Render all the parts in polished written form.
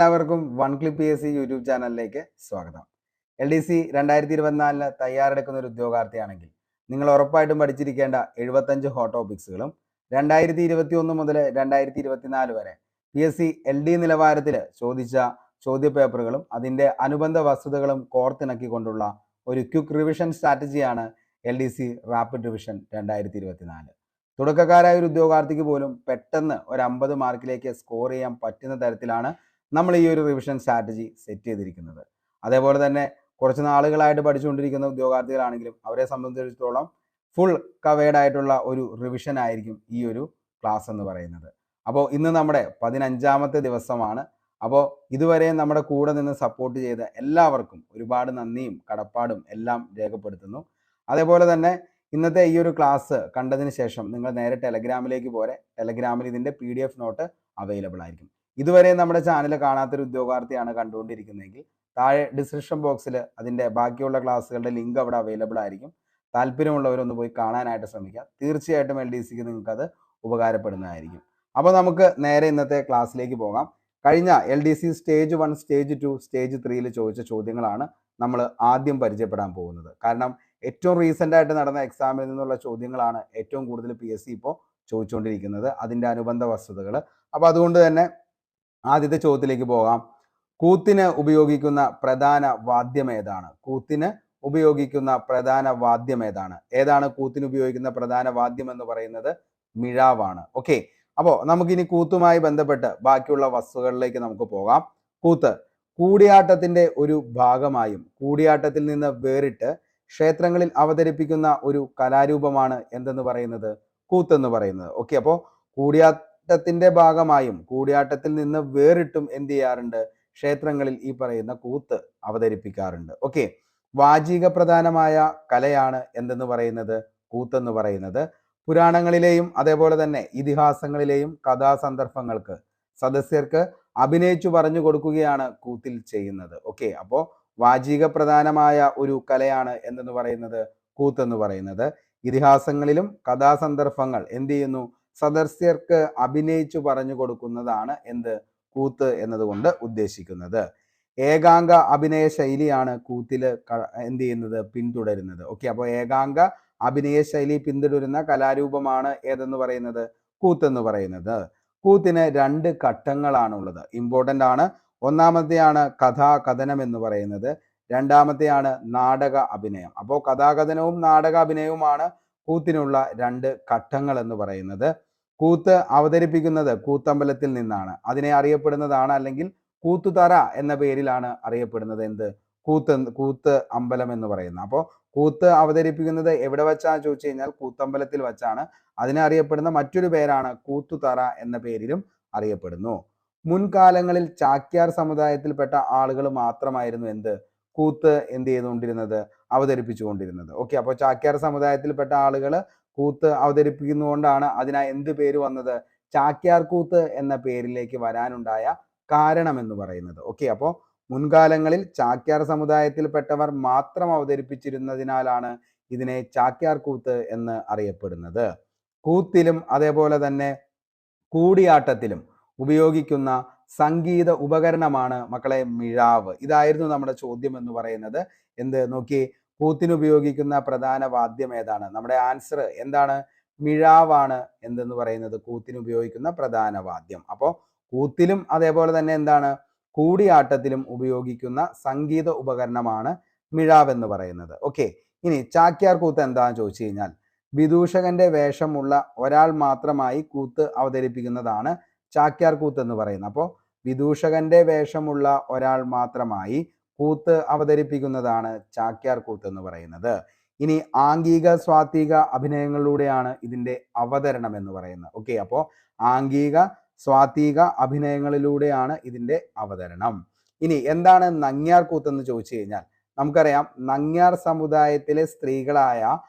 എല്ലാവർക്കും one clip PSC YouTube ചാനലിലേക്ക് സ്വാഗതം. LDC 2024 തയ്യാറെടുക്കുന്ന ഒരു ഉദ്യോഗാർത്ഥിയാണെങ്കിൽ നിങ്ങൾ ഉറപ്പായിട്ടും പഠിച്ചിരിക്കേണ്ട 75 ഹോട്ട് ടോപ്പിക്സുകളും 2021 മുതൽ 2024 വരെ PSC LD നിലവാരത്തിൽ ചോദിച്ച ചോദ്യപേപ്പറുകളും അതിൻ്റെ അനുബന്ധ വസ്തുതകളും കോർത്തിണക്കിക്കൊണ്ടുള്ള ഒരു ക്വിക്ക് റിവിഷൻ സ്ട്രാറ്റജിയാണ് LDC റാപ്പിഡ് റിവിഷൻ 2024. തുടക്കക്കാരായ ഒരു ഉദ്യോഗാർത്ഥിക്ക് പോലും പെട്ടെന്ന് ഒരു 50 മാർക്കിലേക്ക് സ്കോർ ചെയ്യാൻ പറ്റുന്ന തരത്തിലാണ് നമ്മൾ ഈ ഒരു റിവിഷൻ സ്ട്രാറ്റജി സെറ്റ് ചെയ്തിരിക്കുന്നത്. അതേപോലെ തന്നെ കുറച്ച് നാളുകളായിട്ട് പഠിച്ചുകൊണ്ടിരിക്കുന്ന ഉദ്യോഗാർത്ഥികളാണെങ്കിലും അവരെ സംബന്ധിച്ചിടത്തോളം ഫുൾ കവേർഡ് ആയിട്ടുള്ള ഒരു റിവിഷൻ ആയിരിക്കും ഈ ഒരു ക്ലാസ് എന്ന് പറയുന്നത്. അപ്പോൾ ഇന്ന് നമ്മുടെ 15ാമത്തെ ദിവസമാണ്. അപ്പോൾ ഇതുവരെ നമ്മുടെ കൂടെ നിന്ന് സപ്പോർട്ട് ചെയ്ത എല്ലാവർക്കും ഒരുപാട് നന്ദിയും കടപ്പാടും എല്ലാം രേഖപ്പെടുത്തുന്നു. അതേപോലെ തന്നെ ഇന്നത്തെ ഈ ഒരു ക്ലാസ് കണ്ടതിന് ശേഷം നിങ്ങൾ നേരെ ടെലഗ്രാമിലേക്ക് പോരെ. ടെലഗ്രാമിൽ ഇതിൻ്റെ PDF നോട്ട് അവൈലബിൾ ആയിരിക്കും. ഇതുവരെ നമ്മുടെ ചാനൽ കാണാത്തൊരു ഉദ്യോഗാർത്ഥിയാണ് കണ്ടുകൊണ്ടിരിക്കുന്നതെങ്കിൽ താഴെ ഡിസ്ക്രിപ്ഷൻ ബോക്സിൽ അതിൻ്റെ ബാക്കിയുള്ള ക്ലാസ്സുകളുടെ ലിങ്ക് അവിടെ അവൈലബിൾ ആയിരിക്കും. താല്പര്യമുള്ളവരൊന്ന് പോയി കാണാനായിട്ട് ശ്രമിക്കുക. തീർച്ചയായിട്ടും LDCക്ക് നിങ്ങൾക്കത് ഉപകാരപ്പെടുന്നതായിരിക്കും. അപ്പോൾ നമുക്ക് നേരെ ഇന്നത്തെ ക്ലാസ്സിലേക്ക് പോകാം. കഴിഞ്ഞ LDC സ്റ്റേജ് 1, സ്റ്റേജ് 2, സ്റ്റേജ് 3ൽ ചോദിച്ച ചോദ്യങ്ങളാണ് നമ്മൾ ആദ്യം പരിചയപ്പെടാൻ പോകുന്നത്. കാരണം ഏറ്റവും റീസെൻ്റ് ആയിട്ട് നടന്ന എക്സാമിൽ നിന്നുള്ള ചോദ്യങ്ങളാണ് ഏറ്റവും കൂടുതൽ PSC ഇപ്പോൾ ചോദിച്ചുകൊണ്ടിരിക്കുന്നത്, അതിൻ്റെ അനുബന്ധ വസ്തുതകൾ. അപ്പോൾ അതുകൊണ്ട് തന്നെ ആദ്യത്തെ ചോദ്യത്തിലേക്ക് പോകാം. കൂത്തിന് ഉപയോഗിക്കുന്ന പ്രധാന വാദ്യം ഏതാണ്? കൂത്തിന് ഉപയോഗിക്കുന്ന പ്രധാന വാദ്യം ഏതാണ്? ഏതാണ് കൂത്തിന് ഉപയോഗിക്കുന്ന പ്രധാന വാദ്യം എന്ന് പറയുന്നത്? മിഴാവാണ്. ഓക്കെ, അപ്പോൾ നമുക്കിനി കൂത്തുമായി ബന്ധപ്പെട്ട് ബാക്കിയുള്ള വസ്തുക്കളിലേക്ക് നമുക്ക് പോകാം. കൂത്ത് കൂടിയാട്ടത്തിന്റെ ഒരു ഭാഗമായും കൂടിയാട്ടത്തിൽ നിന്ന് വേറിട്ട് ക്ഷേത്രങ്ങളിൽ അവതരിപ്പിക്കുന്ന ഒരു കലാരൂപമാണ് എന്തെന്ന് പറയുന്നത്? കൂത്തെന്ന് പറയുന്നത്. ഓക്കെ, അപ്പോൾ കൂടിയാട്ടത്തിന്റെ ഭാഗമായും കൂടിയാട്ടത്തിൽ നിന്ന് വേറിട്ടും എന്ത് ചെയ്യാറുണ്ട്? ക്ഷേത്രങ്ങളിൽ ഈ പറയുന്ന കൂത്ത് അവതരിപ്പിക്കാറുണ്ട്. ഓക്കെ, വാചിക പ്രധാനമായ കലയാണ് എന്തെന്ന് പറയുന്നത്? കൂത്തെന്ന് പറയുന്നത്. പുരാണങ്ങളിലെയും അതേപോലെ തന്നെ ഇതിഹാസങ്ങളിലെയും കഥാസന്ദർഭങ്ങൾക്ക് സദസ്യർക്ക് അഭിനയിച്ചു പറഞ്ഞു കൊടുക്കുകയാണ് കൂത്തിൽ ചെയ്യുന്നത്. ഓക്കെ, അപ്പോൾ വാചിക പ്രധാനമായ ഒരു കലയാണ് എന്തെന്ന് പറയുന്നത്? കൂത്തെന്ന് പറയുന്നത്. ഇതിഹാസങ്ങളിലും കഥാസന്ദർഭങ്ങൾ എന്ത് ചെയ്യുന്നു? സദസ്യർക്ക് അഭിനയിച്ചു പറഞ്ഞു കൊടുക്കുന്നതാണ് എന്ത്? കൂത്ത് എന്നതുകൊണ്ട് ഉദ്ദേശിക്കുന്നത്. ഏകാംഗ അഭിനയ ശൈലിയാണ് കൂത്തിൽ എന്ത് ചെയ്യുന്നത്? പിന്തുടരുന്നത്. ഓക്കെ, അപ്പോൾ ഏകാംഗ അഭിനയ ശൈലി പിന്തുടരുന്ന കലാരൂപമാണ് ഏതെന്ന് പറയുന്നത്? കൂത്തെന്ന് പറയുന്നത്. കൂത്തിന് 2 ഘട്ടങ്ങളാണുള്ളത്. ഇമ്പോർട്ടൻ്റ് ആണ്. ഒന്നാമത്തെയാണ് കഥാകഥനം എന്ന് പറയുന്നത്, രണ്ടാമത്തെയാണ് നാടക അഭിനയം. അപ്പോൾ കഥാകഥനവും നാടക അഭിനയവുമാണ് കൂത്തിനുള്ള 2 ഘട്ടങ്ങൾ എന്ന് പറയുന്നത്. കൂത്ത് അവതരിപ്പിക്കുന്നത് കൂത്തമ്പലത്തിൽ നിന്നാണ്. അതിനെ അറിയപ്പെടുന്നതാണ്, അല്ലെങ്കിൽ കൂത്തുതറ എന്ന പേരിലാണ് അറിയപ്പെടുന്നത്. എന്ത്? കൂത്ത് അമ്പലം എന്ന് പറയുന്നത്. അപ്പോൾ കൂത്ത് അവതരിപ്പിക്കുന്നത് എവിടെ വെച്ചാണ് ചോദിച്ചു കഴിഞ്ഞാൽ കൂത്തമ്പലത്തിൽ വെച്ചാണ്. അതിനെ അറിയപ്പെടുന്ന മറ്റൊരു പേരാണ് കൂത്തുതറ എന്ന പേരിലും അറിയപ്പെടുന്നു. മുൻകാലങ്ങളിൽ ചാക്യാർ സമുദായത്തിൽപ്പെട്ട ആളുകൾ മാത്രമായിരുന്നു എന്ത്? കൂത്ത് എന്ത് ചെയ്തുകൊണ്ടിരുന്നത്? അവതരിപ്പിച്ചുകൊണ്ടിരുന്നത്. ഓക്കെ, അപ്പോൾ ചാക്യാർ സമുദായത്തിൽപ്പെട്ട ആളുകൾ കൂത്ത് അവതരിപ്പിക്കുന്നതുകൊണ്ടാണ് അതിന് എന്ത് പേര് വന്നത്? ചാക്യാർ കൂത്ത് എന്ന പേരിലേക്ക് വരാനുണ്ടായ കാരണം എന്ന് പറയുന്നത്. ഓക്കെ, അപ്പോൾ മുൻകാലങ്ങളിൽ ചാക്യാർ സമുദായത്തിൽപ്പെട്ടവർ മാത്രം അവതരിപ്പിച്ചിരുന്നതിനാലാണ് ഇതിനെ ചാക്യാർ കൂത്ത് എന്ന് അറിയപ്പെടുന്നത്. കൂത്തിലും അതേപോലെ തന്നെ കൂടിയാട്ടത്തിലും ഉപയോഗിക്കുന്ന സംഗീത ഉപകരണമാണ് മക്കളെ മിഴാവ്. ഇതായിരുന്നു നമ്മുടെ ചോദ്യം എന്ന് പറയുന്നത്. എന്ത് നോക്കി? കൂത്തിന് ഉപയോഗിക്കുന്ന പ്രധാന വാദ്യം ഏതാണ്? നമ്മുടെ ആൻസർ എന്താണ്? മിഴാവാണ് എന്തെന്ന് പറയുന്നത്? കൂത്തിന് ഉപയോഗിക്കുന്ന പ്രധാന വാദ്യം. അപ്പോൾ കൂത്തിലും അതേപോലെ തന്നെ എന്താണ്? കൂടിയാട്ടത്തിലും ഉപയോഗിക്കുന്ന സംഗീത ഉപകരണമാണ് മിഴാവ് എന്ന് പറയുന്നത്. ഓക്കെ, ഇനി ചാക്യാർ കൂത്ത് എന്താണെന്ന് ചോദിച്ചു കഴിഞ്ഞാൽ വിദൂഷകന്റെ വേഷമുള്ള ഒരാൾ മാത്രമായി കൂത്ത് അവതരിപ്പിക്കുന്നതാണ് ചാക്യാർ കൂത്ത് എന്ന് പറയുന്നത്. അപ്പോൾ വിദൂഷകന്റെ വേഷമുള്ള ഒരാൾ മാത്രമായി കൂത്ത് അവതരിപ്പിക്കുന്നതാണ് ചാക്യാർ കൂത്ത് എന്ന് പറയുന്നത്. ഇനി ആംഗിക സ്വാത്വിക അഭിനയങ്ങളിലൂടെയാണ് ഇതിൻ്റെ അവതരണം എന്ന് പറയുന്നത്. ഓക്കെ, അപ്പോൾ ആംഗിക സ്വാത്വിക അഭിനയങ്ങളിലൂടെയാണ് ഇതിൻ്റെ അവതരണം. ഇനി എന്താണ് നങ്ങ്യാർ കൂത്ത് എന്ന് ചോദിച്ചു കഴിഞ്ഞാൽ നമുക്കറിയാം, നങ്ങ്യാർ സമുദായത്തിലെ സ്ത്രീകളായ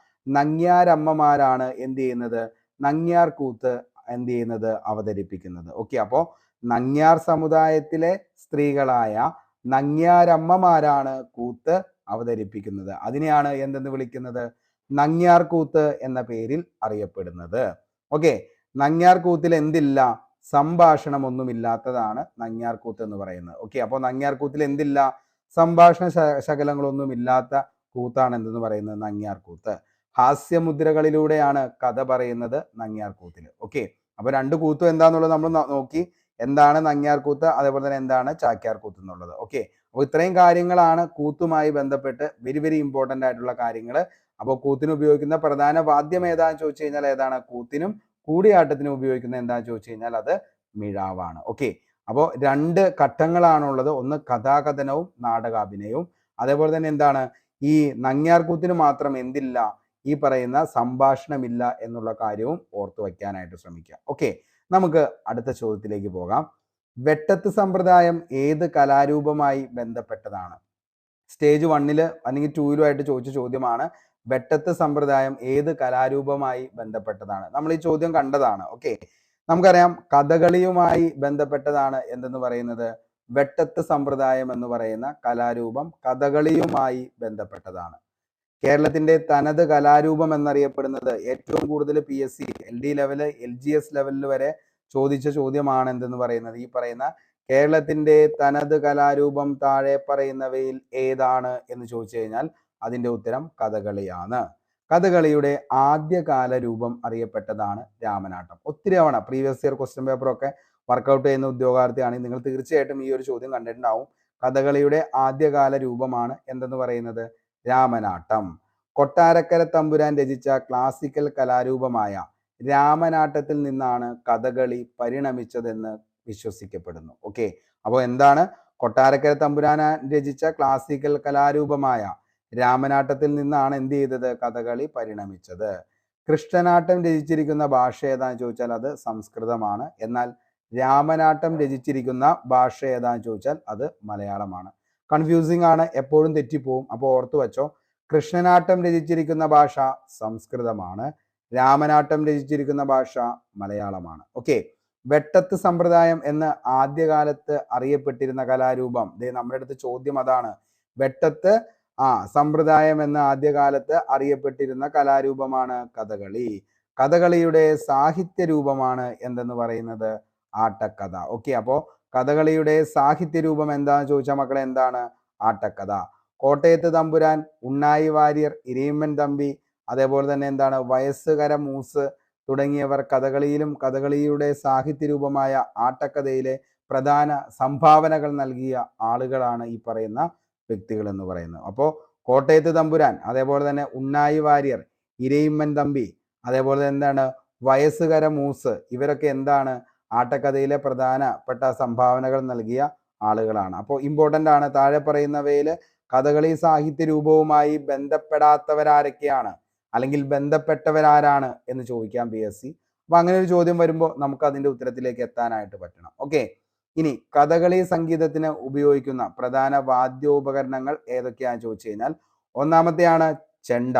നങ്ങ്യാരമ്മമാരാണ് എന്ത് ചെയ്യുന്നത്? നങ്ങ്യാർ കൂത്ത് എന്ത് ചെയ്യുന്നത്? അവതരിപ്പിക്കുന്നത്. ഓക്കെ, അപ്പോൾ നങ്ങ്യാർ സമുദായത്തിലെ സ്ത്രീകളായ നങ്ങ്യാരമ്മമാരാണ് കൂത്ത് അവതരിപ്പിക്കുന്നത്. അതിനെയാണ് എന്തെന്ന് വിളിക്കുന്നത്? നങ്ങ്യാർ കൂത്ത് എന്ന പേരിൽ അറിയപ്പെടുന്നത്. ഓക്കെ, നങ്ങ്യാർ കൂത്തിൽ എന്തില്ല? സംഭാഷണമൊന്നുമില്ലാത്തതാണ് നങ്ങ്യാർകൂത്ത് എന്ന് പറയുന്നത്. ഓക്കെ, അപ്പോൾ നങ്ങ്യാർകൂത്തിൽ എന്തില്ല? സംഭാഷണ ശകലങ്ങളൊന്നും ഇല്ലാത്ത കൂത്താണ് എന്തെന്ന് പറയുന്നത് നങ്ങ്യാർകൂത്ത്. ഹാസ്യമുദ്രകളിലൂടെയാണ് കഥ പറയുന്നത് നങ്ങ്യാർകൂത്തിൽ. ഓക്കെ, അപ്പൊ രണ്ട് കൂത്തും എന്താന്നുള്ളത് നമ്മൾ നോക്കി. എന്താണ് നങ്ങ്യാർകൂത്ത്, അതേപോലെ തന്നെ എന്താണ് ചാക്യാർകൂത്ത് എന്നുള്ളത്. ഓക്കെ, അപ്പോൾ ഇത്രയും കാര്യങ്ങളാണ് കൂത്തുമായി ബന്ധപ്പെട്ട് വെരി വെരി ഇമ്പോർട്ടൻ്റ് ആയിട്ടുള്ള കാര്യങ്ങൾ. അപ്പോൾ കൂത്തിന് ഉപയോഗിക്കുന്ന പ്രധാന വാദ്യം ഏതാണെന്ന് ചോദിച്ചു കഴിഞ്ഞാൽ ഏതാണ്? കൂത്തിനും കൂടിയാട്ടത്തിനും ഉപയോഗിക്കുന്ന എന്താണെന്ന് ചോദിച്ചു കഴിഞ്ഞാൽ അത് മിഴാവാണ്. ഓക്കെ, അപ്പോൾ രണ്ട് ഘട്ടങ്ങളാണുള്ളത്. ഒന്ന് കഥാകഥനവും നാടകാഭിനയവും. അതേപോലെ തന്നെ എന്താണ് ഈ നങ്ങ്യാർകൂത്തിന് മാത്രം എന്തില്ല? ഈ പറയുന്ന സംഭാഷണമില്ല എന്നുള്ള കാര്യവും ഓർത്തു വയ്ക്കാനായിട്ട് ശ്രമിക്കുക. ഓക്കെ, നമുക്ക് അടുത്ത ചോദ്യത്തിലേക്ക് പോകാം. വെട്ടത്ത് സമ്പ്രദായം ഏത് കലാരൂപമായി ബന്ധപ്പെട്ടതാണ്? സ്റ്റേജ് 1 അല്ലെങ്കിൽ 2 ചോദിച്ച ചോദ്യമാണ്. വെട്ടത്ത് സമ്പ്രദായം ഏത് കലാരൂപമായി ബന്ധപ്പെട്ടതാണ്? നമ്മൾ ഈ ചോദ്യം കണ്ടതാണ്. ഓക്കെ, നമുക്കറിയാം കഥകളിയുമായി ബന്ധപ്പെട്ടതാണ് എന്തെന്ന് പറയുന്നത് വെട്ടത്ത് സമ്പ്രദായം എന്ന് പറയുന്ന കലാരൂപം കഥകളിയുമായി ബന്ധപ്പെട്ടതാണ്. കേരളത്തിന്റെ തനത് കലാരൂപം എന്നറിയപ്പെടുന്നത് ഏറ്റവും കൂടുതൽ PSC LD ലെവല് LGS ലെവലിൽ വരെ ചോദിച്ച ചോദ്യമാണ് എന്തെന്ന് പറയുന്നത് ഈ പറയുന്ന കേരളത്തിന്റെ തനത് കലാരൂപം താഴെ പറയുന്നവയിൽ ഏതാണ് എന്ന് ചോദിച്ചു കഴിഞ്ഞാൽ അതിന്റെ ഉത്തരം കഥകളിയാണ്. കഥകളിയുടെ ആദ്യകാല രൂപം അറിയപ്പെട്ടതാണ് രാമനാട്ടം. ഒത്തിരി തവണ പ്രീവിയസ് ഇയർ ക്വസ്റ്റ്യൻ പേപ്പറൊക്കെ വർക്കൗട്ട് ചെയ്യുന്ന ഉദ്യോഗാർത്ഥിയാണെങ്കിൽ നിങ്ങൾ തീർച്ചയായിട്ടും ഈ ഒരു ചോദ്യം കണ്ടിട്ടുണ്ടാവും. കഥകളിയുടെ ആദ്യകാല രൂപമാണ് എന്തെന്ന് പറയുന്നത് രാമനാട്ടം. കൊട്ടാരക്കര തമ്പുരാൻ രചിച്ച ക്ലാസിക്കൽ കലാരൂപമായ രാമനാട്ടത്തിൽ നിന്നാണ് കഥകളി പരിണമിച്ചതെന്ന് വിശ്വസിക്കപ്പെടുന്നു. ഓക്കെ, അപ്പോൾ എന്താണ് കൊട്ടാരക്കര തമ്പുരാൻ രചിച്ച ക്ലാസിക്കൽ കലാരൂപമായ രാമനാട്ടത്തിൽ നിന്നാണ് എന്ത് ചെയ്തത്? കഥകളി പരിണമിച്ചത്. കൃഷ്ണനാട്ടം രചിച്ചിരിക്കുന്ന ഭാഷ ഏതാന്ന് ചോദിച്ചാൽ അത് സംസ്കൃതമാണ്. എന്നാൽ രാമനാട്ടം രചിച്ചിരിക്കുന്ന ഭാഷ ഏതാന്ന് ചോദിച്ചാൽ അത് മലയാളമാണ്. കൺഫ്യൂസിംഗ് ആണ്, എപ്പോഴും തെറ്റിപ്പോവും. അപ്പോൾ ഓർത്തു വെച്ചോ, കൃഷ്ണനാട്ടം രചിച്ചിരിക്കുന്ന ഭാഷ സംസ്കൃതമാണ്, രാമനാട്ടം രചിച്ചിരിക്കുന്ന ഭാഷ മലയാളമാണ്. ഓക്കെ, വെട്ടത്ത് സമ്പ്രദായം എന്ന് ആദ്യകാലത്ത് അറിയപ്പെട്ടിരുന്ന കലാരൂപം, നമ്മുടെ അടുത്ത് ചോദ്യം അതാണ്. വെട്ടത്ത് സമ്പ്രദായം എന്ന ആദ്യകാലത്ത് അറിയപ്പെട്ടിരുന്ന കലാരൂപമാണ് കഥകളി. കഥകളിയുടെ സാഹിത്യ രൂപമാണ് എന്തെന്ന് പറയുന്നത് ആട്ടക്കഥ. ഓക്കെ, അപ്പോ കഥകളിയുടെ സാഹിത്യ രൂപം എന്താന്ന് ചോദിച്ചാൽ മക്കളെ എന്താണ്? ആട്ടക്കഥ. കോട്ടയത്ത് തമ്പുരാൻ, ഉണ്ണായി വാര്യർ, ഇരയിമ്മൻ തമ്പി, അതേപോലെ തന്നെ എന്താണ് വയസ്സുകര മൂസ് തുടങ്ങിയവർ കഥകളിയിലും കഥകളിയുടെ സാഹിത്യ രൂപമായ ആട്ടക്കഥയിലെ പ്രധാന സംഭാവനകൾ നൽകിയ ആളുകളാണ് ഈ പറയുന്ന വ്യക്തികൾ എന്ന് പറയുന്നത്. അപ്പോൾ കോട്ടയത്ത് തമ്പുരാൻ, അതേപോലെ തന്നെ ഉണ്ണായി വാര്യർ, ഇരയിമ്മൻ തമ്പി, അതേപോലെ എന്താണ് വയസ്സുകര മൂസ്, ഇവരൊക്കെ എന്താണ് ആട്ടക്കഥയിലെ പ്രധാനപ്പെട്ട സംഭാവനകൾ നൽകിയ ആളുകളാണ്. അപ്പോൾ ഇമ്പോർട്ടൻ്റ് ആണ്. താഴെ പറയുന്നവയിൽ കഥകളി സാഹിത്യ രൂപവുമായി ബന്ധപ്പെടാത്തവരാരൊക്കെയാണ് അല്ലെങ്കിൽ ബന്ധപ്പെട്ടവരാരാണ് എന്ന് ചോദിക്കാം PSC. അപ്പൊ അങ്ങനെ ഒരു ചോദ്യം വരുമ്പോൾ നമുക്ക് അതിന്റെ ഉത്തരത്തിലേക്ക് എത്താനായിട്ട് പറ്റണം. ഓക്കെ, ഇനി കഥകളി സംഗീതത്തിന് ഉപയോഗിക്കുന്ന പ്രധാന വാദ്യോപകരണങ്ങൾ ഏതൊക്കെയാണെന്ന് ചോദിച്ചു കഴിഞ്ഞാൽ ഒന്നാമത്തെയാണ് ചെണ്ട,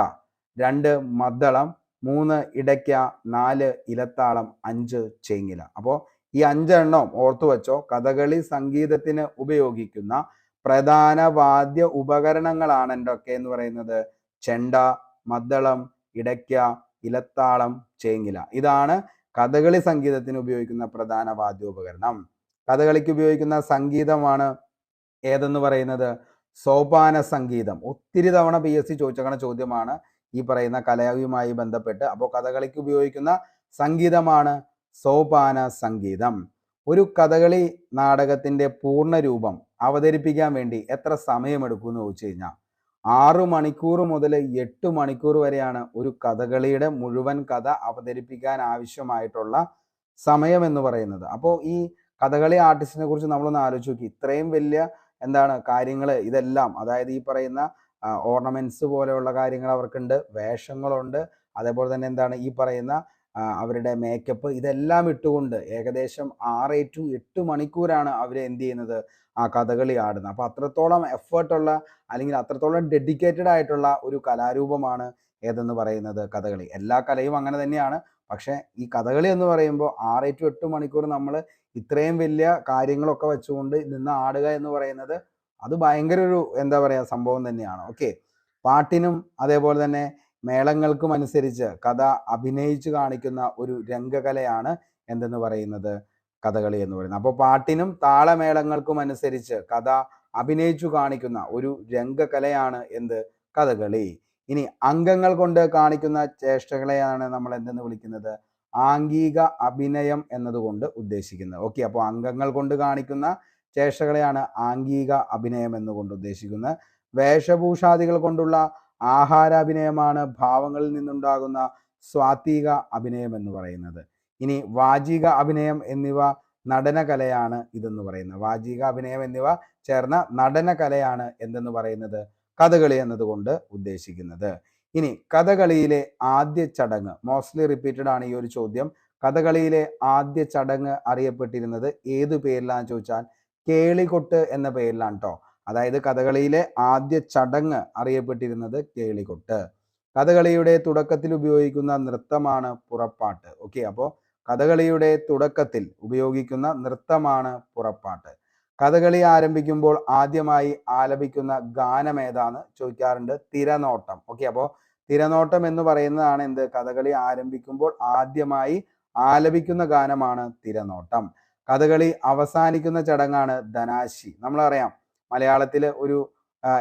2 മദ്ദളം, 3 ഇടയ്ക്ക, 4 ഇലത്താളം, 5 ചേങ്ങില. അപ്പോൾ ഈ 5 എണ്ണം ഓർത്തു വെച്ചോ. കഥകളി സംഗീതത്തിന് ഉപയോഗിക്കുന്ന പ്രധാന വാദ്യ ഉപകരണങ്ങളാണ് എന്തൊക്കെ എന്ന് പറയുന്നത് ചെണ്ട, മദ്ദളം, ഇടയ്ക്ക, ഇലത്താളം, ചേങ്ങില. ഇതാണ് കഥകളി സംഗീതത്തിന് ഉപയോഗിക്കുന്ന പ്രധാന വാദ്യോപകരണം. കഥകളിക്ക് ഉപയോഗിക്കുന്ന സംഗീതമാണ് ഏതെന്ന് പറയുന്നത് സോപാന സംഗീതം. ഒത്തിരി തവണ PSC ചോദിച്ചേക്കുന്ന ചോദ്യമാണ് ഈ പറയുന്ന കലയുമായി ബന്ധപ്പെട്ട്. അപ്പോൾ കഥകളിക്ക് ഉപയോഗിക്കുന്ന സംഗീതമാണ് സോപാന സംഗീതം. ഒരു കഥകളി നാടകത്തിന്റെ പൂർണ്ണ രൂപം അവതരിപ്പിക്കാൻ വേണ്ടി എത്ര സമയമെടുക്കും എന്ന് ചോദിച്ചു കഴിഞ്ഞാൽ 6 മണിക്കൂർ മുതൽ 8 മണിക്കൂർ വരെയാണ് ഒരു കഥകളിയുടെ മുഴുവൻ കഥ അവതരിപ്പിക്കാൻ ആവശ്യമായിട്ടുള്ള സമയം എന്ന് പറയുന്നത്. അപ്പോൾ ഈ കഥകളി ആർട്ടിസ്റ്റിനെ കുറിച്ച് നമ്മളൊന്ന് ആലോചിച്ച് നോക്കി. ഇത്രയും വലിയ എന്താണ് കാര്യങ്ങൾ, ഇതെല്ലാം അതായത് ഈ പറയുന്ന ഓർണമെന്റ്സ് പോലെയുള്ള കാര്യങ്ങൾ അവർക്കുണ്ട്, വേഷങ്ങളുണ്ട്, അതേപോലെ തന്നെ എന്താണ് ഈ പറയുന്ന അവരുടെ മേക്കപ്പ്, ഇതെല്ലാം ഇട്ടുകൊണ്ട് ഏകദേശം 6 to 8 മണിക്കൂറാണ് അവർ എന്ത് ചെയ്യുന്നത് ആ കഥകളി ആടുന്നത്. അപ്പൊ അത്രത്തോളം എഫേർട്ടുള്ള അല്ലെങ്കിൽ അത്രത്തോളം ഡെഡിക്കേറ്റഡ് ആയിട്ടുള്ള ഒരു കലാരൂപമാണ് ഏതെന്ന് പറയുന്നത് കഥകളി. എല്ലാ കലയും അങ്ങനെ തന്നെയാണ്. പക്ഷെ ഈ കഥകളി എന്ന് പറയുമ്പോൾ 6 to 8 മണിക്കൂർ നമ്മൾ ഇത്രയും വലിയ കാര്യങ്ങളൊക്കെ വെച്ചുകൊണ്ട് നിന്ന് ആടുക എന്ന് പറയുന്നത് അത് ഭയങ്കര ഒരു എന്താ പറയുക സംഭവം തന്നെയാണ്. ഓക്കെ, പാട്ടിനും അതേപോലെ തന്നെ മേളങ്ങൾക്കും അനുസരിച്ച് കഥ അഭിനയിച്ചു കാണിക്കുന്ന ഒരു രംഗകലയാണ് എന്തെന്ന് പറയുന്നത് കഥകളി എന്ന് പറയുന്നത്. അപ്പോൾ പാട്ടിനും താളമേളങ്ങൾക്കും അനുസരിച്ച് കഥ അഭിനയിച്ചു കാണിക്കുന്ന ഒരു രംഗകലയാണ് എന്ത്? കഥകളി. ഇനി അംഗങ്ങൾ കൊണ്ട് കാണിക്കുന്ന ചേഷ്ടകളെയാണ് നമ്മൾ എന്തെന്ന് വിളിക്കുന്നത്? ആംഗിക അഭിനയം എന്നതുകൊണ്ട് ഉദ്ദേശിക്കുന്നത്. ഓക്കെ, അപ്പോൾ അംഗങ്ങൾ കൊണ്ട് കാണിക്കുന്ന ചേഷ്ടകളെയാണ് ആംഗിക അഭിനയം എന്നുകൊണ്ട് ഉദ്ദേശിക്കുന്നത്. വേഷഭൂഷാദികൾ കൊണ്ടുള്ള ആഹാരാഭിനയമാണ് ഭാവങ്ങളിൽ നിന്നുണ്ടാകുന്ന സ്വാത്വിക അഭിനയം എന്ന് പറയുന്നത്. ഇനി വാചിക അഭിനയം എന്നിവ നടനകലയാണ് ഇതെന്ന് പറയുന്നത്. വാചിക അഭിനയം എന്നിവ ചേർന്ന നടനകലയാണ് എന്തെന്ന് പറയുന്നത്? കഥകളി എന്നതുകൊണ്ട് ഉദ്ദേശിക്കുന്നത്. ഇനി കഥകളിയിലെ ആദ്യ ചടങ്ങ്, മോസ്റ്റ്ലി റിപ്പീറ്റഡ് ആണ് ഈ ഒരു ചോദ്യം. കഥകളിയിലെ ആദ്യ ചടങ്ങ് അറിയപ്പെട്ടിരുന്നത് ഏതു പേരിലാന്ന് ചോദിച്ചാൽ കേളികൊട്ട് എന്ന പേരിലാണ് കേട്ടോ. അതായത് കഥകളിയിലെ ആദ്യ ചടങ്ങ് അറിയപ്പെട്ടിരുന്നത് കേളികൊട്ട്. കഥകളിയുടെ തുടക്കത്തിൽ ഉപയോഗിക്കുന്ന നൃത്തമാണ് പുറപ്പാട്ട്. ഓക്കെ, അപ്പോൾ കഥകളിയുടെ തുടക്കത്തിൽ ഉപയോഗിക്കുന്ന നൃത്തമാണ് പുറപ്പാട്ട്. കഥകളി ആരംഭിക്കുമ്പോൾ ആദ്യമായി ആലപിക്കുന്ന ഗാനം ഏതാന്ന് ചോദിക്കാറുണ്ട്. തിരനോട്ടം. ഓക്കെ, അപ്പോൾ തിരനോട്ടം എന്ന് പറയുന്നതാണ് എന്ത്? കഥകളി ആരംഭിക്കുമ്പോൾ ആദ്യമായി ആലപിക്കുന്ന ഗാനമാണ് തിരനോട്ടം. കഥകളി അവസാനിക്കുന്ന ചടങ്ങാണ് ധനാശി. നമ്മളറിയാം മലയാളത്തിൽ ഒരു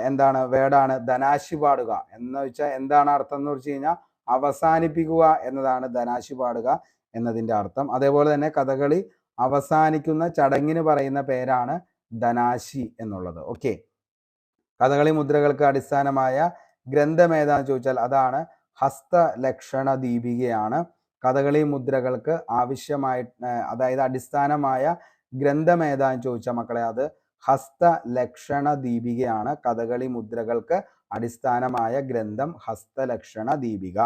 എന്താണ് വേർഡാണ് ധനാശി പാടുക എന്ന് വെച്ചാൽ എന്താണ് അർത്ഥം എന്ന് വെച്ച് കഴിഞ്ഞാൽ അവസാനിപ്പിക്കുക എന്നതാണ് ധനാശി പാടുക എന്നതിൻ്റെ അർത്ഥം. അതേപോലെ തന്നെ കഥകളി അവസാനിക്കുന്ന ചടങ്ങിന് പറയുന്ന പേരാണ് ധനാശി എന്നുള്ളത്. ഓക്കെ, കഥകളി മുദ്രകൾക്ക് അടിസ്ഥാനമായ ഗ്രന്ഥം ഏതാന്ന് ചോദിച്ചാൽ അതാണ് ഹസ്തലക്ഷണ ദീപികയാണ്. കഥകളി മുദ്രകൾക്ക് അതായത് അടിസ്ഥാനമായ ഗ്രന്ഥം ഏതാന്ന് ചോദിച്ചാൽ മക്കളെ അത് ഹസ്തലക്ഷണ ദീപികയാണ്. കഥകളി മുദ്രകൾക്ക് അടിസ്ഥാനമായ ഗ്രന്ഥം ഹസ്തലക്ഷണ ദീപിക.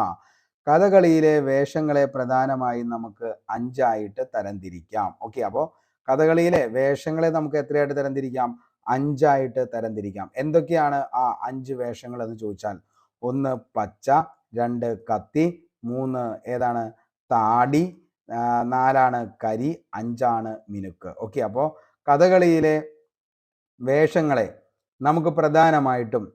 കഥകളിയിലെ വേഷങ്ങളെ പ്രധാനമായും നമുക്ക് 5ആയിട്ട് തരംതിരിക്കാം. ഓക്കെ, അപ്പോൾ കഥകളിയിലെ വേഷങ്ങളെ നമുക്ക് എത്രയായിട്ട് തരംതിരിക്കാം? 5ആയിട്ട് തരംതിരിക്കാം. എന്തൊക്കെയാണ് ആ 5 വേഷങ്ങൾ എന്ന് ചോദിച്ചാൽ 1 പച്ച, 2 കത്തി, 3 ഏതാണ് താടി, 4 കരി, 5 മിനുക്ക്. ഓക്കെ, അപ്പോൾ കഥകളിയിലെ വേഷങ്ങളെ നമുക്ക് പ്രധാനമായിട്ടും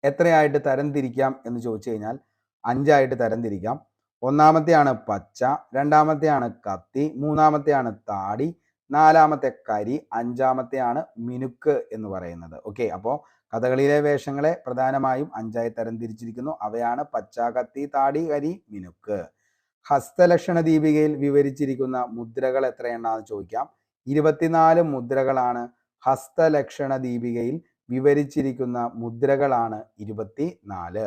എത്രയായിട്ട് തരംതിരിക്കാം എന്ന് ചോദിച്ചു കഴിഞ്ഞാൽ 5ആയിട്ട് തരംതിരിക്കാം. ഒന്നാമത്തെയാണ് പച്ച, രണ്ടാമത്തെയാണ് കത്തി, മൂന്നാമത്തെയാണ് താടി, നാലാമത്തെ കരി, 5-മത്തെയാണ് മിനുക്ക് എന്ന് പറയുന്നത്. ഓക്കെ, അപ്പോൾ കഥകളിയിലെ വേഷങ്ങളെ പ്രധാനമായും 5ആയി തരംതിരിച്ചിരിക്കുന്നു. അവയാണ് പച്ച, കത്തി, താടി, കരി, മിനുക്ക്. ഹസ്തലക്ഷണ ദീപികയിൽ വിവരിച്ചിരിക്കുന്ന മുദ്രകൾ എത്രയെണ്ണാന്ന് ചോദിക്കാം. 24 മുദ്രകളാണ് ഹസ്തലക്ഷണ ദീപികയിൽ വിവരിച്ചിരിക്കുന്ന മുദ്രകളാണ് 24.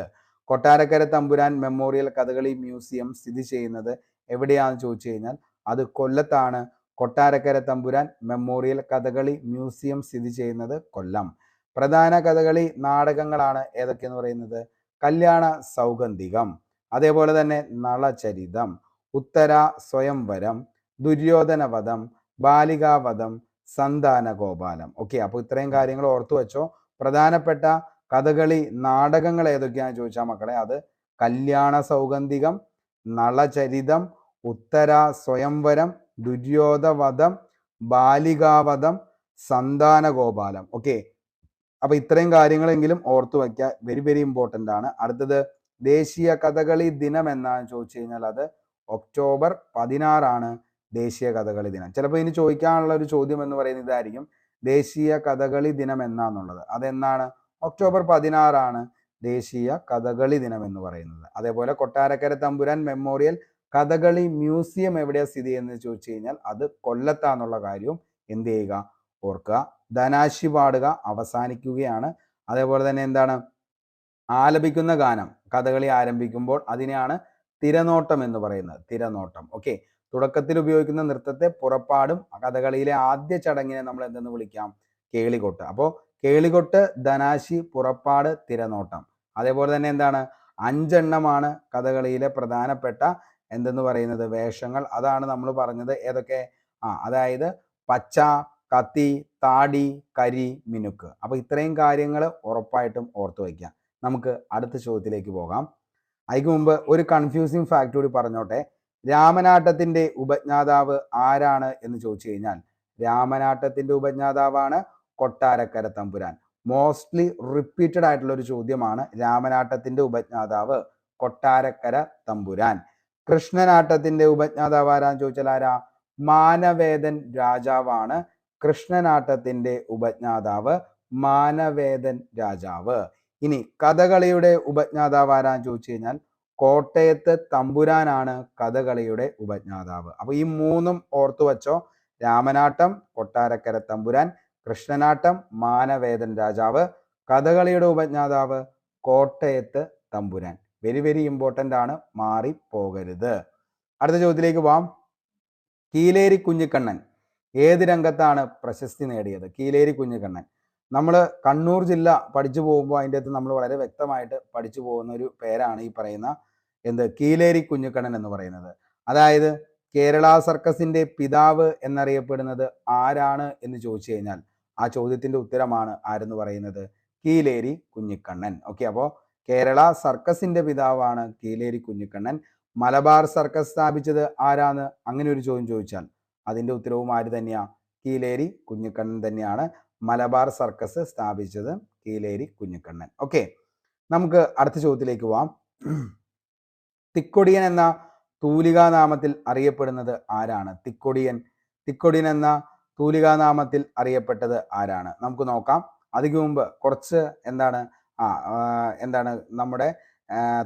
കൊട്ടാരക്കര തമ്പുരാൻ മെമ്മോറിയൽ കഥകളി മ്യൂസിയം സ്ഥിതി ചെയ്യുന്നത് എവിടെയാണെന്ന് ചോദിച്ചു കഴിഞ്ഞാൽ അത് കൊല്ലത്താണ്. കൊട്ടാരക്കര തമ്പുരാൻ മെമ്മോറിയൽ കഥകളി മ്യൂസിയം സ്ഥിതി ചെയ്യുന്നത് കൊല്ലം. പ്രധാന കഥകളി നാടകങ്ങളാണ് ഏതൊക്കെയെന്ന് പറയുന്നത്? കല്യാണ സൗഗന്ധികം, അതേപോലെ തന്നെ നളചരിതം, ഉത്തര സ്വയംവരം, ദുര്യോധനവധം, ബാലികാവധം, സന്താന ഗോപാലം. ഓക്കെ, അപ്പോൾ ഇത്രയും കാര്യങ്ങൾ ഓർത്തു വെച്ചോ. പ്രധാനപ്പെട്ട കഥകളി നാടകങ്ങൾ ഏതൊക്കെയാണെന്ന് ചോദിച്ചാൽ മക്കളെ അത് കല്യാണ സൗഗന്ധികം, നളചരിതം, ഉത്തര സ്വയംവരം, ദുര്യോധനവധം, ബാലികാവധം, സന്താന ഗോപാലം. ഓക്കെ, അപ്പൊ ഇത്രയും കാര്യങ്ങളെങ്കിലും ഓർത്തു വയ്ക്കുക. വെരി വെരി ഇമ്പോർട്ടൻ്റ് ആണ്. അടുത്തത് ദേശീയ കഥകളി ദിനം എന്നാന്ന് ചോദിച്ചു കഴിഞ്ഞാൽ അത് ഒക്ടോബർ 16 ദേശീയ കഥകളി ദിനം. ചിലപ്പോൾ ഇനി ചോദിക്കാനുള്ള ഒരു ചോദ്യം എന്ന് പറയുന്നത് ഇതായിരിക്കും, ദേശീയ കഥകളി ദിനം എന്നാന്നുള്ളത്. അതെന്നാണ്? ഒക്ടോബർ 16 ദേശീയ കഥകളി ദിനം എന്ന് പറയുന്നത്. അതേപോലെ കൊട്ടാരക്കര തമ്പുരാൻ മെമ്മോറിയൽ കഥകളി മ്യൂസിയം എവിടെയാണ് സ്ഥിതി ചെയ്യുന്നത് ചോദിച്ചു കഴിഞ്ഞാൽ അത് കൊല്ലത്താന്നുള്ള കാര്യവും എന്ത് ചെയ്യുക? ഓർക്കുക. ധനാശി പാടുക അവസാനിക്കുകയാണ്. അതേപോലെ തന്നെ എന്താണ്? ആലപിക്കുന്ന ഗാനം കഥകളി ആരംഭിക്കുമ്പോൾ അതിനെയാണ് തിരനോട്ടം എന്ന് പറയുന്നത്. തിരനോട്ടം. ഓക്കെ, തുടക്കത്തിൽ ഉപയോഗിക്കുന്ന നൃത്തത്തെ പുറപ്പാടും കഥകളിയിലെ ആദ്യ ചടങ്ങിനെ നമ്മൾ എന്തെന്ന് വിളിക്കാം? കേളികൊട്ട്. അപ്പോൾ കേളികൊട്ട്, ധനാശി, പുറപ്പാട്, തിരനോട്ടം. അതേപോലെ തന്നെ എന്താണ്? 5 കഥകളിയിലെ പ്രധാനപ്പെട്ട എന്തെന്ന് പറയുന്നത് വേഷങ്ങൾ. അതാണ് നമ്മൾ പറഞ്ഞത്. ഏതൊക്കെ? അതായത് പച്ച, കത്തി, താടി, കരി, മിനുക്ക്. അപ്പോൾ ഇത്രയും കാര്യങ്ങൾ ഉറപ്പായിട്ടും ഓർത്തു വയ്ക്കാം. നമുക്ക് അടുത്ത ചോദ്യത്തിലേക്ക് പോകാം. അതിന് മുമ്പ് ഒരു കൺഫ്യൂസിങ് ഫാക്ട് കൂടി പറഞ്ഞോട്ടെ. രാമനാട്ടത്തിന്റെ ഉപജ്ഞാതാവ് ആരാണ് എന്ന് ചോദിച്ചു കഴിഞ്ഞാൽ രാമനാട്ടത്തിന്റെ ഉപജ്ഞാതാവാണ് കൊട്ടാരക്കര തമ്പുരാൻ. മോസ്റ്റ്ലി റിപ്പീറ്റഡ് ആയിട്ടുള്ള ഒരു ചോദ്യമാണ്. രാമനാട്ടത്തിന്റെ ഉപജ്ഞാതാവ് കൊട്ടാരക്കര തമ്പുരാൻ. കൃഷ്ണനാട്ടത്തിന്റെ ഉപജ്ഞാതാവ് ആരാന്ന് ചോദിച്ചാൽ ആരാ? മാനവേദൻ രാജാവാണ് കൃഷ്ണനാട്ടത്തിന്റെ ഉപജ്ഞാതാവ്. മാനവേദൻ രാജാവ്. ഇനി കഥകളിയുടെ ഉപജ്ഞാതാവ് ആരാന്ന് ചോദിച്ചു കഴിഞ്ഞാൽ കോട്ടയത്ത് തമ്പുരാനാണ് കഥകളിയുടെ ഉപജ്ഞാതാവ്. അപ്പൊ ഈ മൂന്നും ഓർത്തു വച്ചോ. രാമനാട്ടം കൊട്ടാരക്കര തമ്പുരാൻ, കൃഷ്ണനാട്ടം മാനവേദൻ രാജാവ്, കഥകളിയുടെ ഉപജ്ഞാതാവ് കോട്ടയത്ത് തമ്പുരാൻ. വെരി വെരി ഇമ്പോർട്ടൻ്റ് ആണ്, മാറിപ്പോകരുത്. അടുത്ത ചോദ്യത്തിലേക്ക് പോവാം. കീലേരി കുഞ്ഞിക്കണ്ണൻ ഏത് രംഗത്താണ് പ്രശസ്തി നേടിയത്? കീലേരി കുഞ്ഞിക്കണ്ണൻ നമ്മൾ കണ്ണൂർ ജില്ല പഠിച്ചു പോകുമ്പോൾ അതിൻ്റെ അകത്ത് നമ്മൾ വളരെ വ്യക്തമായിട്ട് പഠിച്ചു പോകുന്ന ഒരു പേരാണ് ഈ പറയുന്ന കീലേരി കുഞ്ഞിക്കണ്ണൻ എന്ന് പറയുന്നത്. അതായത് കേരള സർക്കസിന്റെ പിതാവ് എന്നറിയപ്പെടുന്നത് ആരാണ് എന്ന് ചോദിച്ചു കഴിഞ്ഞാൽ ആ ചോദ്യത്തിന്റെ ഉത്തരമാണ് ആരെന്ന് പറയുന്നത്? കീലേരി കുഞ്ഞിക്കണ്ണൻ. ഓക്കെ, അപ്പോൾ കേരള സർക്കസിന്റെ പിതാവാണ് കീലേരി കുഞ്ഞിക്കണ്ണൻ. മലബാർ സർക്കസ് സ്ഥാപിച്ചത് ആരാന്ന് അങ്ങനെ ഒരു ചോദ്യം ചോദിച്ചാൽ അതിന്റെ ഉത്തരവും ആര് തന്നെയാ? കീലേരി കുഞ്ഞിക്കണ്ണൻ തന്നെയാണ്. മലബാർ സർക്കസ് സ്ഥാപിച്ചത് കീലേരി കുഞ്ഞിക്കണ്ണൻ. ഓക്കെ, നമുക്ക് അടുത്ത ചോദ്യത്തിലേക്ക് പോവാം. തിക്കൊടിയൻ എന്ന തൂലികാനാമത്തിൽ അറിയപ്പെടുന്നത് ആരാണ്? തിക്കൊടിയൻ എന്ന തൂലികാനാമത്തിൽ അറിയപ്പെട്ടത് ആരാണ്? നമുക്ക് നോക്കാം. അതിനു മുമ്പ് കുറച്ച് നമ്മുടെ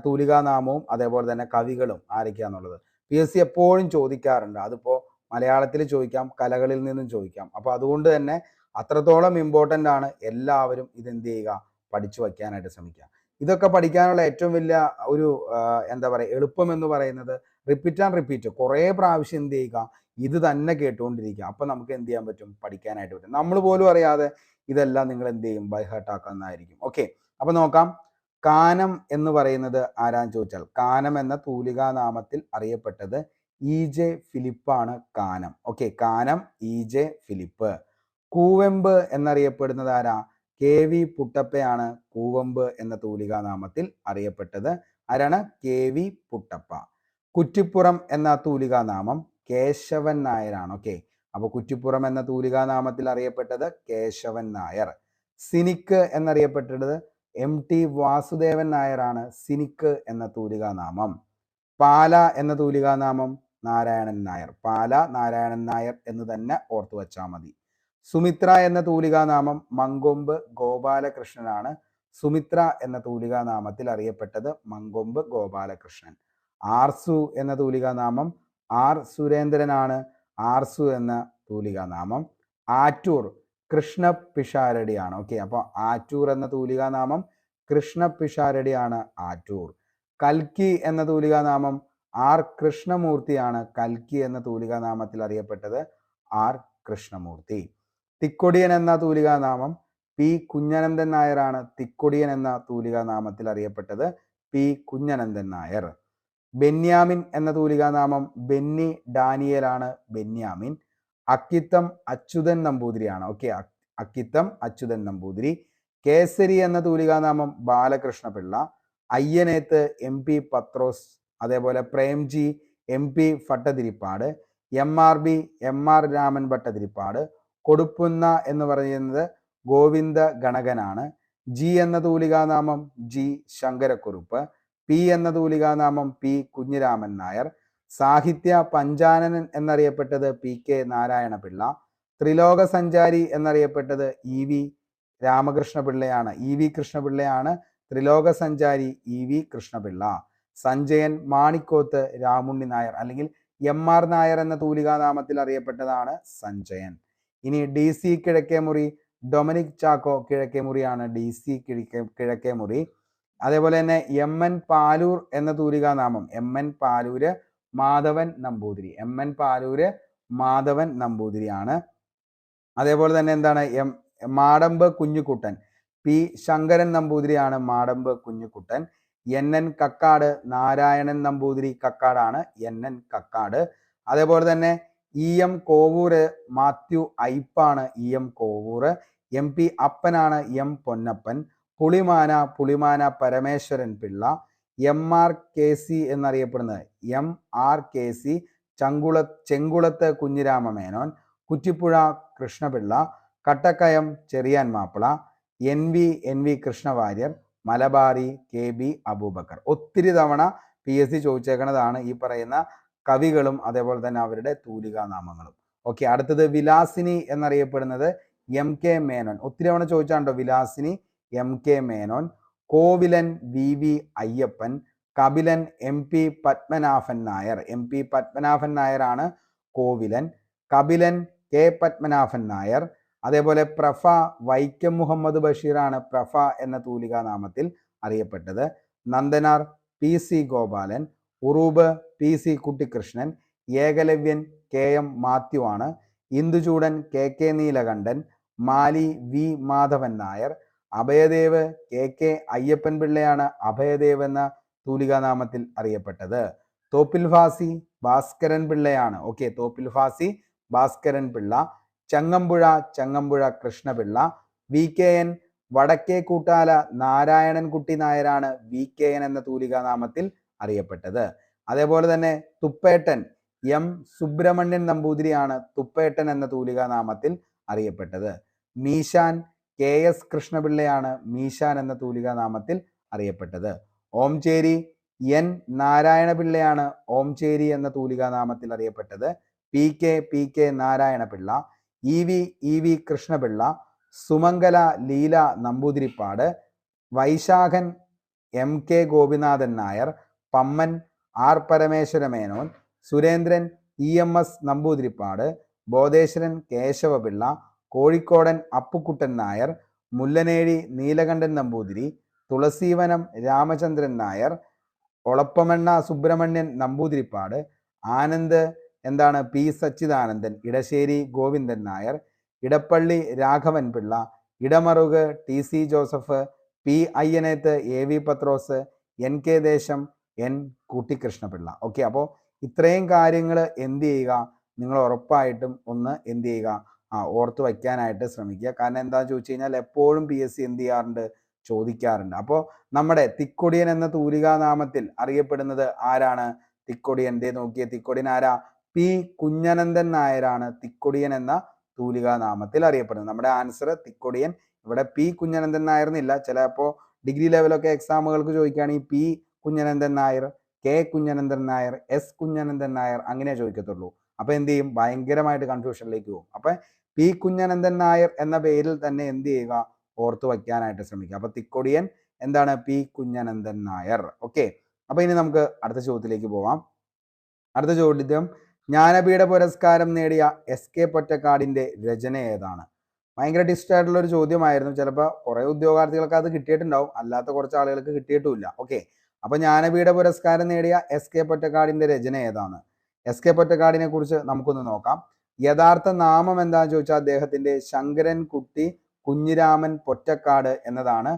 തൂലികാനാമവും അതേപോലെ തന്നെ കവികളും ആരൊക്കെയാന്നുള്ളത് PSC എപ്പോഴും ചോദിക്കാറുണ്ട്. അതിപ്പോ മലയാളത്തിൽ ചോദിക്കാം, കലകളിൽ നിന്നും ചോദിക്കാം. അപ്പൊ അതുകൊണ്ട് തന്നെ അത്രത്തോളം ഇമ്പോർട്ടൻ്റ് ആണ്. എല്ലാവരും ഇതെന്ത് ചെയ്യുക? പഠിച്ചു വയ്ക്കാനായിട്ട് ശ്രമിക്കുക. ഇതൊക്കെ പഠിക്കാനുള്ള ഏറ്റവും വലിയ ഒരു എളുപ്പം എന്ന് പറയുന്നത് റിപ്പീറ്റ് കുറേ പ്രാവശ്യം എന്ത് ചെയ്യുക? ഇത് തന്നെ കേട്ടുകൊണ്ടിരിക്കുക. അപ്പൊ നമുക്ക് എന്ത് ചെയ്യാൻ പറ്റും? പഠിക്കാനായിട്ട് പറ്റും. നമ്മൾ പോലും അറിയാതെ ഇതെല്ലാം നിങ്ങൾ എന്ത് ചെയ്യും? By heart ആക്കുന്നതായിരിക്കും. ഓക്കെ, അപ്പൊ നോക്കാം. കാനം എന്ന് പറയുന്നത് ആരാന്ന് ചോദിച്ചാൽ കാനം എന്ന തൂലികാനാമത്തിൽ അറിയപ്പെട്ടത് EJ ഫിലിപ്പാണ് കാനം. Okay, Kanam EJ Philip. കൂവെമ്പ് എന്നറിയപ്പെടുന്നത് ആരാ? KV പുട്ടപ്പയാണ് കൂവമ്പ് എന്ന തൂലികാനാമത്തിൽ അറിയപ്പെട്ടത്. ആരാണ്? KV പുട്ടപ്പ. കുറ്റിപ്പുറം എന്ന തൂലികാനാമം കേശവൻ നായരാണ്. ഓക്കെ, അപ്പൊ കുറ്റിപ്പുറം എന്ന തൂലികാനാമത്തിൽ അറിയപ്പെട്ടത് കേശവൻ നായർ. സിനിക്ക് എന്നറിയപ്പെട്ടത് MT വാസുദേവൻ നായരാണ്. സിനിക്ക് എന്ന തൂലികാനാമം. പാല എന്ന തൂലികാനാമം നാരായണൻ നായർ. പാല നാരായണൻ നായർ എന്ന് തന്നെ ഓർത്തു വച്ചാൽ മതി. സുമിത്ര എന്ന തൂലികാനാമം മങ്കൊമ്പ് ഗോപാലകൃഷ്ണനാണ്. സുമിത്ര എന്ന തൂലികാനാമത്തിൽ അറിയപ്പെട്ടത് മങ്കൊമ്പ് ഗോപാലകൃഷ്ണൻ. ആർസു എന്ന തൂലികാനാമം R സുരേന്ദ്രനാണ്. ആർസു എന്ന തൂലികാനാമം. ആറ്റൂർ കൃഷ്ണ പിഷാരടിയാണ്. ഓക്കെ, അപ്പോൾ ആറ്റൂർ എന്ന തൂലികാനാമം കൃഷ്ണ പിഷാരടിയാണ് ആറ്റൂർ. കൽക്കി എന്ന തൂലികാനാമം R കൃഷ്ണമൂർത്തിയാണ്. കൽക്കി എന്ന തൂലികാനാമത്തിൽ അറിയപ്പെട്ടത് R കൃഷ്ണമൂർത്തി. തിക്കൊടിയൻ എന്ന തൂലികാനാമം P കുഞ്ഞനന്ദൻ നായരാണ്. തിക്കൊടിയൻ എന്ന തൂലികാനാമത്തിൽ അറിയപ്പെട്ടത് P കുഞ്ഞനന്ദൻ നായർ. ബെന്യാമിൻ എന്ന തൂലികാനാമം ബെന്നി ഡാനിയലാണ്. ബെന്യാമിൻ. അക്കിത്തം അച്യുതൻ നമ്പൂതിരിയാണ്. ഓക്കെ, അക്കിത്തം അച്യുതൻ നമ്പൂതിരി. കേസരി എന്ന തൂലികാനാമം ബാലകൃഷ്ണപിള്ള. അയ്യനേത്ത് MP പത്രോസ്. അതേപോലെ Premji MP Bhattathiripad. MRB MR Raman Bhattathiripad. കൊടുപ്പുന്ന എന്ന് പറയുന്നത് ഗോവിന്ദ ഗണകനാണ്. G എന്ന തൂലികാനാമം G ശങ്കരക്കുറുപ്പ്. P എന്ന തൂലികാനാമം P കുഞ്ഞിരാമൻ നായർ. സാഹിത്യ പഞ്ചാനനൻ എന്നറിയപ്പെട്ടത് PK നാരായണപിള്ള. ത്രിലോക സഞ്ചാരി എന്നറിയപ്പെട്ടത് EV രാമകൃഷ്ണപിള്ളയാണ്. EV കൃഷ്ണപിള്ളയാണ് ത്രിലോക സഞ്ചാരി EV കൃഷ്ണപിള്ള. സഞ്ജയൻ മാണിക്കോത്ത് രാമുണ്ണി നായർ അല്ലെങ്കിൽ MR നായർ എന്ന തൂലികാനാമത്തിൽ അറിയപ്പെട്ടതാണ് സഞ്ജയൻ. ഇനി DC കിഴക്കേമുറി ഡൊമിനിക് ചാക്കോ കിഴക്കേമുറിയാണ്. DC കിഴക്കേമുറി. അതേപോലെ തന്നെ MN പാലൂർ എന്ന തൂലികാനാമം MN പാലൂര് മാധവൻ നമ്പൂതിരി. MN പാലൂര് മാധവൻ നമ്പൂതിരിയാണ്. അതേപോലെ തന്നെ Madampu Kunjukuttan P Sankaran നമ്പൂതിരിയാണ്. Madampu Kunjukuttan. NN Kakkad Narayanan Namboothiri കക്കാടാണ്. NN Kakkad. അതേപോലെ തന്നെ EM Kovoor Mathew ഐപ്പാണ്. EM Kovoor. MP അപ്പനാണ് M Ponnappan. Pulimana Parameswaran Pillai. MRKC എന്നറിയപ്പെടുന്നത് MRKC ചെങ്കുളത്ത് Kunhirama Menon. Kuttippuzha Krishnapillai. Kattakkayam Cherian Mappila. NV Krishna Warrier. Malabari KB Abubakar. ഒത്തിരി തവണ PSC ചോദിച്ചേക്കുന്നതാണ് ഈ പറയുന്ന കവികളും അതേപോലെ തന്നെ അവരുടെ തൂലികാനാമങ്ങളും. ഓക്കെ, അടുത്തത് വിലാസിനി എന്നറിയപ്പെടുന്നത് MK മേനോൻ. ഒത്തിരി തവണ ചോദിച്ചാണ്ടോ Vilasini MK Menon. Kovilan VV Ayyappan. Kapilan MP Padmanabhan Nair. MP Padmanabhan നായരാണ് കോവിലൻ. കപിലൻ K പത്മനാഭൻ നായർ. അതേപോലെ പ്രഭ വൈക്കം മുഹമ്മദ് ബഷീറാണ് പ്രഭ എന്ന തൂലികാനാമത്തിൽ അറിയപ്പെട്ടത്. Nandanar PC Gopalan. Uroob PC Kuttikrishnan. Ekalavyan KM Mathew ആണ്. ഇന്ദുചൂടൻ KK നീലകണ്ഠൻ. മാലി V മാധവൻ നായർ. അഭയദേവ് KK അയ്യപ്പൻ പിള്ളയാണ് അഭയദേവ് എന്ന തൂലികാനാമത്തിൽ അറിയപ്പെട്ടത്. തോപ്പിൽ ഫാസി ഭാസ്കരൻ പിള്ളയാണ്. ഓക്കെ, തോപ്പിൽ ഫാസി ഭാസ്കരൻ പിള്ള. ചങ്ങമ്പുഴ കൃഷ്ണപിള്ള. VKN വടക്കേ കൂട്ടാല നാരായണൻകുട്ടി നായരാണ് VKN എന്ന തൂലികാനാമത്തിൽ അറിയപ്പെട്ടത്. അതേപോലെ തന്നെ തുപ്പേട്ടൻ M സുബ്രഹ്മണ്യൻ നമ്പൂതിരിയാണ് തുപ്പേട്ടൻ എന്ന തൂലികാനാമത്തിൽ അറിയപ്പെട്ടത്. മീശാൻ KS കൃഷ്ണപിള്ളയാണ് മീശാൻ എന്ന തൂലികാനാമത്തിൽ അറിയപ്പെട്ടത്. ഓംചേരി N നാരായണപിള്ളയാണ് ഓംചേരി എന്ന തൂലികാനാമത്തിൽ അറിയപ്പെട്ടത്. PK Narayanapillai. EV Krishnapillai. Sumangala Leela Namboodiripad. Vaisakhan MK Gopinathan Nair. Pamman R Parameswara Menon. Surendran EMS Namboodiripad. Bodheswaran Kesavapillai. Kozhikodan Appukuttan Nair. Mullanezhi Neelakandan Namboothiri. Thulaseevanam Ramachandran Nair. Olappamanna Subramanian Namboodiripad. Anand P Sachidanandan. Edasseri Govindan Nair. Edappally Raghavan Pillai. Idamaruku TC Joseph. P Ayyaneth AV Pathros. NK Desam N Kuttikrishnapillai. Okay, അപ്പോൾ ഇത്രയും കാര്യങ്ങൾ എന്ത് ചെയ്യുക, നിങ്ങൾ ഉറപ്പായിട്ടും ഒന്ന് എന്ത് ചെയ്യുക, ഓർത്ത് വയ്ക്കാനായിട്ട് ശ്രമിക്കുക. കാരണം എന്താണെന്ന് ചോദിച്ചു കഴിഞ്ഞാൽ എപ്പോഴും PSC എന്ത് ചെയ്യാറുണ്ട്, ചോദിക്കാറുണ്ട്. അപ്പോൾ നമ്മുടെ തിക്കൊടിയൻ എന്ന തൂലികാനാമത്തിൽ അറിയപ്പെടുന്നത് ആരാണ്? തിക്കൊടിയൻ. നോക്കിയ തിക്കൊടിയൻ ആരാ? P കുഞ്ഞനന്ദൻ നായരാണ് തിക്കൊടിയൻ എന്ന തൂലികാനാമത്തിൽ അറിയപ്പെടുന്നത്. നമ്മുടെ ആൻസർ തിക്കൊടിയൻ. ഇവിടെ P കുഞ്ഞനന്ദൻ നായർ എന്നില്ല. ചിലപ്പോൾ ഡിഗ്രി ലെവലൊക്കെ എക്സാമുകൾക്ക് ചോദിക്കുകയാണെങ്കിൽ P Kunhanandan Nair, K Kunhanandan Nair, S Kunhanandan Nair അങ്ങനെ ചോദിക്കത്തുള്ളൂ. അപ്പൊ എന്ത് ചെയ്യും, ഭയങ്കരമായിട്ട് കൺഫ്യൂഷനിലേക്ക് പോകും. അപ്പൊ P കുഞ്ഞനന്ദൻ നായർ എന്ന പേരിൽ തന്നെ എന്ത് ചെയ്യുക, ഓർത്തു വയ്ക്കാനായിട്ട് ശ്രമിക്കുക. അപ്പൊ തിക്കൊടിയൻ എന്താണ്? P കുഞ്ഞനന്ദൻ നായർ. ഓക്കെ, അപ്പൊ ഇനി നമുക്ക് അടുത്ത ചോദ്യത്തിലേക്ക് പോവാം. അടുത്ത ചോദ്യം, ജ്ഞാനപീഠ പുരസ്കാരം നേടിയ SK പൊറ്റക്കാടിന്റെ രചന ഏതാണ്? ഭയങ്കര ഡിസ്റ്റ് ആയിട്ടുള്ള ഒരു ചോദ്യമായിരുന്നു. ചിലപ്പോൾ കുറെ ഉദ്യോഗാർത്ഥികൾക്ക് അത് കിട്ടിയിട്ടുണ്ടാവും, അല്ലാത്ത കുറച്ച് ആളുകൾക്ക് കിട്ടിയിട്ടുമില്ല. ഓക്കെ, അപ്പൊ ജ്ഞാനപീഠ പുരസ്കാരം നേടിയ SK പൊറ്റക്കാടിന്റെ രചന ഏതാണ്? SK പൊറ്റക്കാടിനെ കുറിച്ച് നമുക്കൊന്ന് നോക്കാം. യഥാർത്ഥ നാമം എന്താണെന്ന് ചോദിച്ചാൽ അദ്ദേഹത്തിന്റെ ശങ്കരൻകുട്ടി കുഞ്ഞിരാമൻ പൊറ്റക്കാട് എന്നതാണ്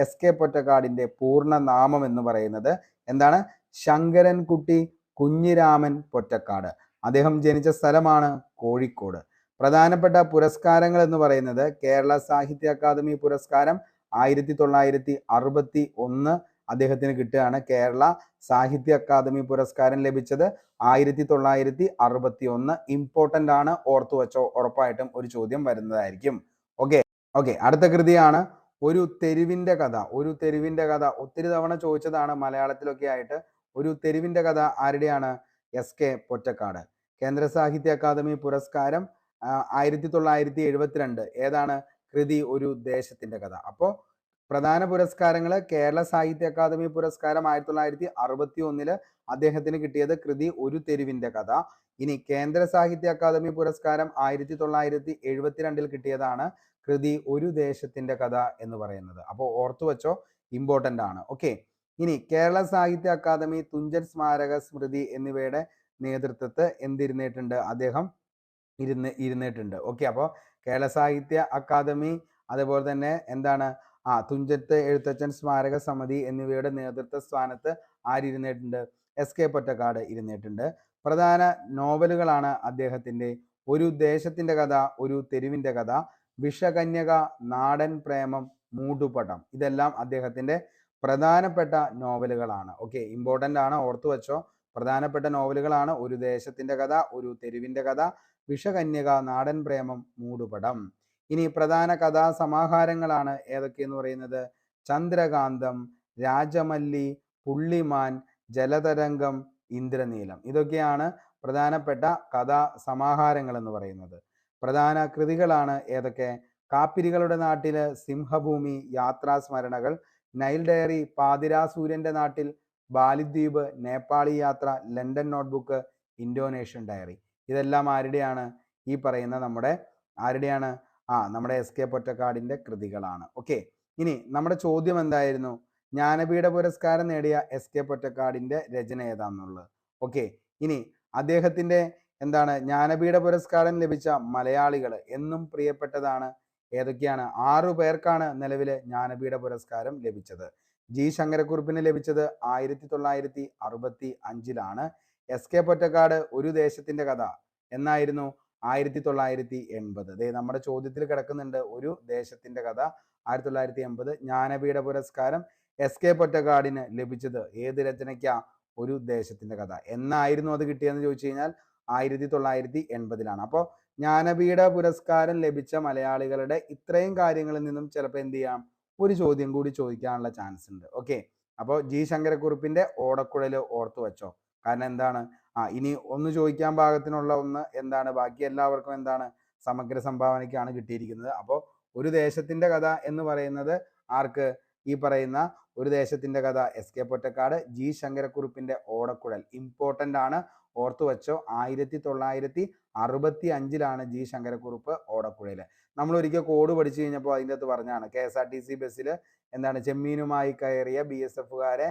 SK പൊറ്റക്കാടിന്റെ പൂർണ്ണ നാമം എന്ന് പറയുന്നത്. എന്താണ്? ശങ്കരൻകുട്ടി കുഞ്ഞിരാമൻ പൊറ്റക്കാട്. അദ്ദേഹം ജനിച്ച സ്ഥലമാണ് കോഴിക്കോട്. പ്രധാനപ്പെട്ട പുരസ്കാരങ്ങൾ എന്ന് പറയുന്നത് കേരള സാഹിത്യ അക്കാദമി പുരസ്കാരം 1961 അദ്ദേഹത്തിന് കിട്ടുകയാണ്. കേരള സാഹിത്യ അക്കാദമി പുരസ്കാരം ലഭിച്ചത് 1961. ഇമ്പോർട്ടൻ്റ് ആണ്, ഓർത്തു വെച്ചോ, ഉറപ്പായിട്ടും ഒരു ചോദ്യം വരുന്നതായിരിക്കും. ഓക്കെ, അടുത്ത കൃതിയാണ് ഒരു തെരുവിന്റെ കഥ. ഒരു തെരുവിന്റെ കഥ ഒത്തിരി തവണ ചോദിച്ചതാണ് മലയാളത്തിലൊക്കെ ആയിട്ട്. ഒരു തെരുവിന്റെ കഥ ആരുടെയാണ്? SK പൊറ്റക്കാട്. കേന്ദ്ര സാഹിത്യ അക്കാദമി പുരസ്കാരം 1972. ഏതാണ് കൃതി? ഒരു ദേശത്തിന്റെ കഥ. അപ്പോൾ പ്രധാന പുരസ്കാരങ്ങൾ കേരള സാഹിത്യ അക്കാദമി പുരസ്കാരം 1961 അദ്ദേഹത്തിന് കിട്ടിയത് കൃതി ഒരു തെരുവിന്റെ കഥ. ഇനി കേന്ദ്ര സാഹിത്യ അക്കാദമി പുരസ്കാരം 1972 കിട്ടിയതാണ് കൃതി ഒരു ദേശത്തിന്റെ കഥ എന്ന് പറയുന്നത്. അപ്പോൾ ഓർത്തു വെച്ചോ, ഇമ്പോർട്ടൻ്റ് ആണ്. ഓക്കെ, ഇനി കേരള സാഹിത്യ അക്കാദമി തുഞ്ചൻ സ്മാരക സ്മൃതി എന്നിവയുടെ നേതൃത്വത്തിൽ എന്തിരുന്നിട്ടുണ്ട്? അദ്ദേഹം ഇരുന്നിട്ടുണ്ട്. ഓക്കെ, അപ്പോൾ കേരള സാഹിത്യ അക്കാദമി അതേപോലെ തന്നെ എന്താണ് തുഞ്ചത്ത് എഴുത്തച്ഛൻ സ്മാരക സമിതി എന്നിവയുടെ നേതൃത്വ സ്ഥാനത്ത് ആരിരുന്നിട്ടുണ്ട്? SK പൊറ്റക്കാട് ഇരുന്നിട്ടുണ്ട്. പ്രധാന നോവലുകളാണ് അദ്ദേഹത്തിന്റെ ഒരു ദേശത്തിന്റെ കഥ, ഒരു തെരുവിന്റെ കഥ, വിഷകന്യക, നാടൻ പ്രേമം, മൂടുപടം. ഇതെല്ലാം അദ്ദേഹത്തിന്റെ പ്രധാനപ്പെട്ട നോവലുകളാണ്. ഓക്കെ, ഇമ്പോർട്ടൻ്റ് ആണ്, ഓർത്തു വെച്ചോ. പ്രധാനപ്പെട്ട നോവലുകളാണ് ഒരു ദേശത്തിന്റെ കഥ, ഒരു തെരുവിന്റെ കഥ, വിഷകന്യക, നാടൻ പ്രേമം, മൂടുപടം. ഇനി പ്രധാന കഥാസമാഹാരങ്ങളാണ് ഏതൊക്കെയെന്ന് പറയുന്നത്? ചന്ദ്രകാന്തം, രാജമല്ലി, പുള്ളിമാൻ, ജലതരംഗം, ഇന്ദ്രനീലം. ഇതൊക്കെയാണ് പ്രധാനപ്പെട്ട കഥാ സമാഹാരങ്ങൾ എന്ന് പറയുന്നത്. പ്രധാന കൃതികളാണ് ഏതൊക്കെ? കാപ്പിരികളുടെ നാട്ടില് സിംഹഭൂമി, യാത്രാസ്മരണകൾ, നൈൽ ഡയറി, പാതിരാ സൂര്യന്റെ നാട്ടിൽ, ബാലിദ്വീപ്, നേപ്പാളി യാത്ര, ലണ്ടൻ നോട്ട്ബുക്ക്, ഇന്തോനേഷ്യൻ ഡയറി. ഇതെല്ലാം ആരുടെയാണ്? ഈ പറയുന്ന ആരുടെയാണ്? നമ്മുടെ എസ്.കെ. പൊറ്റക്കാടിന്റെ കൃതികളാണ്. ഓക്കെ, ഇനി നമ്മുടെ ചോദ്യം എന്തായിരുന്നു? ജ്ഞാനപീഠ പുരസ്കാരം നേടിയ എസ്.കെ. പൊറ്റക്കാടിന്റെ രചന ഏതാണെന്നുള്ളത്. ഓക്കെ, ഇനി അദ്ദേഹത്തിന്റെ ജ്ഞാനപീഠ പുരസ്കാരം ലഭിച്ച മലയാളികൾ എന്നും പ്രിയപ്പെട്ടതാണ് ഏതൊക്കെയാണ്? 6 പേർക്കാണ് നിലവിലെ ജ്ഞാനപീഠ പുരസ്കാരം ലഭിച്ചത്. ജി ശങ്കരക്കുറുപ്പിന് ലഭിച്ചത് 1965-ലാണ്. എസ്.കെ. പൊറ്റക്കാട് ഒരു ദേശത്തിന്റെ കഥ എന്നായിരുന്നു? 1980. നമ്മുടെ ചോദ്യത്തിൽ കിടക്കുന്നുണ്ട് ഒരു ദേശത്തിന്റെ കഥ 1980. ജ്ഞാനപീഠ പുരസ്കാരം എസ്.കെ. പൊറ്റക്കാടിന് ലഭിച്ചത് ഏത് രചനയ്ക്കാ? ഒരു ദേശത്തിന്റെ കഥ. എന്നായിരുന്നു അത് കിട്ടിയെന്ന് ചോദിച്ചു കഴിഞ്ഞാൽ 1980-ലാണ്. അപ്പോൾ ജ്ഞാനപീഠ പുരസ്കാരം ലഭിച്ച മലയാളികളുടെ ഇത്രയും കാര്യങ്ങളിൽ നിന്നും ചിലപ്പോൾ എന്ത് ചെയ്യാം, ഒരു ചോദ്യം കൂടി ചോദിക്കാനുള്ള ചാൻസ് ഉണ്ട്. ഓക്കെ, അപ്പോൾ ജി ശങ്കരക്കുറുപ്പിന്റെ ഓടക്കുഴല് ഓർത്തു വെച്ചോ. കാരണം ഇനി ഒന്ന് ചോദിക്കാൻ പാകത്തിനുള്ള ഒന്ന് ബാക്കി എല്ലാവർക്കും സമഗ്ര സംഭാവനയ്ക്കാണ് കിട്ടിയിരിക്കുന്നത്. അപ്പോൾ ഒരു ദേശത്തിന്റെ കഥ എന്ന് പറയുന്നത് ആർക്ക്? ഈ പറയുന്ന ഒരു ദേശത്തിന്റെ കഥ എസ്.കെ. പൊറ്റക്കാട്. ജി ശങ്കരക്കുറുപ്പിന്റെ ഓടക്കുഴൽ ഇമ്പോർട്ടന്റ് ആണ്, ഓർത്തു വെച്ചോ. 1965-ലാണ് ജി ശങ്കരക്കുറുപ്പ് ഓടക്കുഴല്. നമ്മൾ ഒരിക്കൽ കോഡ് പഠിച്ചു കഴിഞ്ഞപ്പോൾ അതിൻ്റെ അകത്ത് പറഞ്ഞാണ് KSRTC ബസ്സിൽ ചെമ്മീനുമായി കയറിയ BSFകാരെ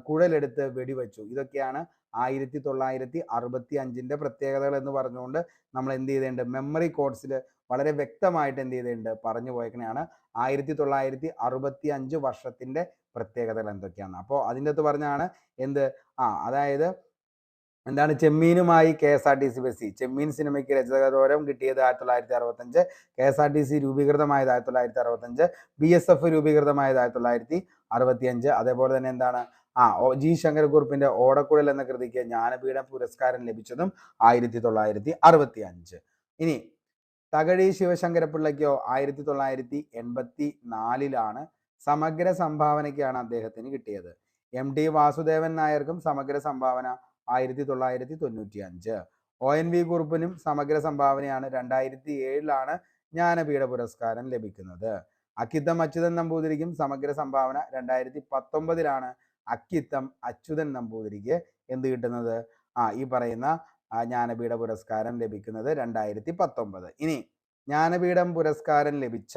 കുഴലെടുത്ത് വെടിവെച്ചു. ഇതൊക്കെയാണ് 1965 പ്രത്യേകതകൾ എന്ന് പറഞ്ഞുകൊണ്ട് നമ്മൾ എന്ത് ചെയ്തിട്ടുണ്ട്? മെമ്മറി കോഡ്സിൽ വളരെ വ്യക്തമായിട്ട് എന്ത് ചെയ്തിട്ടുണ്ട്? പറഞ്ഞു പോയേക്കണെയാണ് 1965 വർഷത്തിന്റെ പ്രത്യേകതകൾ എന്തൊക്കെയാണ്. അപ്പോൾ അതിൻ്റെ അകത്ത് പറഞ്ഞാണ് അതായത് ചെമ്മീനുമായി KSRTC ബസ്. ചെമ്മീൻ സിനിമയ്ക്ക് രചനാഗൗരവം കിട്ടിയത് 1965, KSRTC രൂപീകൃതമായത് 1965, BSF രൂപീകൃതമായത് 1965. അതേപോലെ തന്നെ ജി ശങ്കരക്കുറുപ്പിന്റെ ഓടക്കുഴൽ എന്ന കൃതിക്ക് ജ്ഞാനപീഠ പുരസ്കാരം ലഭിച്ചതും 1965. ഇനി തകഴി ശിവശങ്കരപ്പിള്ളയ്ക്കോ 1984-ലാണ് സമഗ്ര സംഭാവനയ്ക്കാണ് അദ്ദേഹത്തിന് കിട്ടിയത്. MT വാസുദേവൻ നായർക്കും സമഗ്ര സംഭാവന 1995. ONV കുറുപ്പിനും സമഗ്ര സംഭാവനയാണ് 2007-ലാണ് ജ്ഞാനപീഠ പുരസ്കാരം ലഭിക്കുന്നത്. അക്കിത്തം അച്യുതൻ നമ്പൂതിരിക്കും സമഗ്ര സംഭാവന 2019-ലാണ് അക്കിത്തം അച്യുതൻ നമ്പൂതിരിക്ക് എന്ത് കിട്ടുന്നത്? ഈ പറയുന്ന ജ്ഞാനപീഠ പുരസ്കാരം ലഭിക്കുന്നത് 2019. ഇനി ജ്ഞാനപീഠം പുരസ്കാരം ലഭിച്ച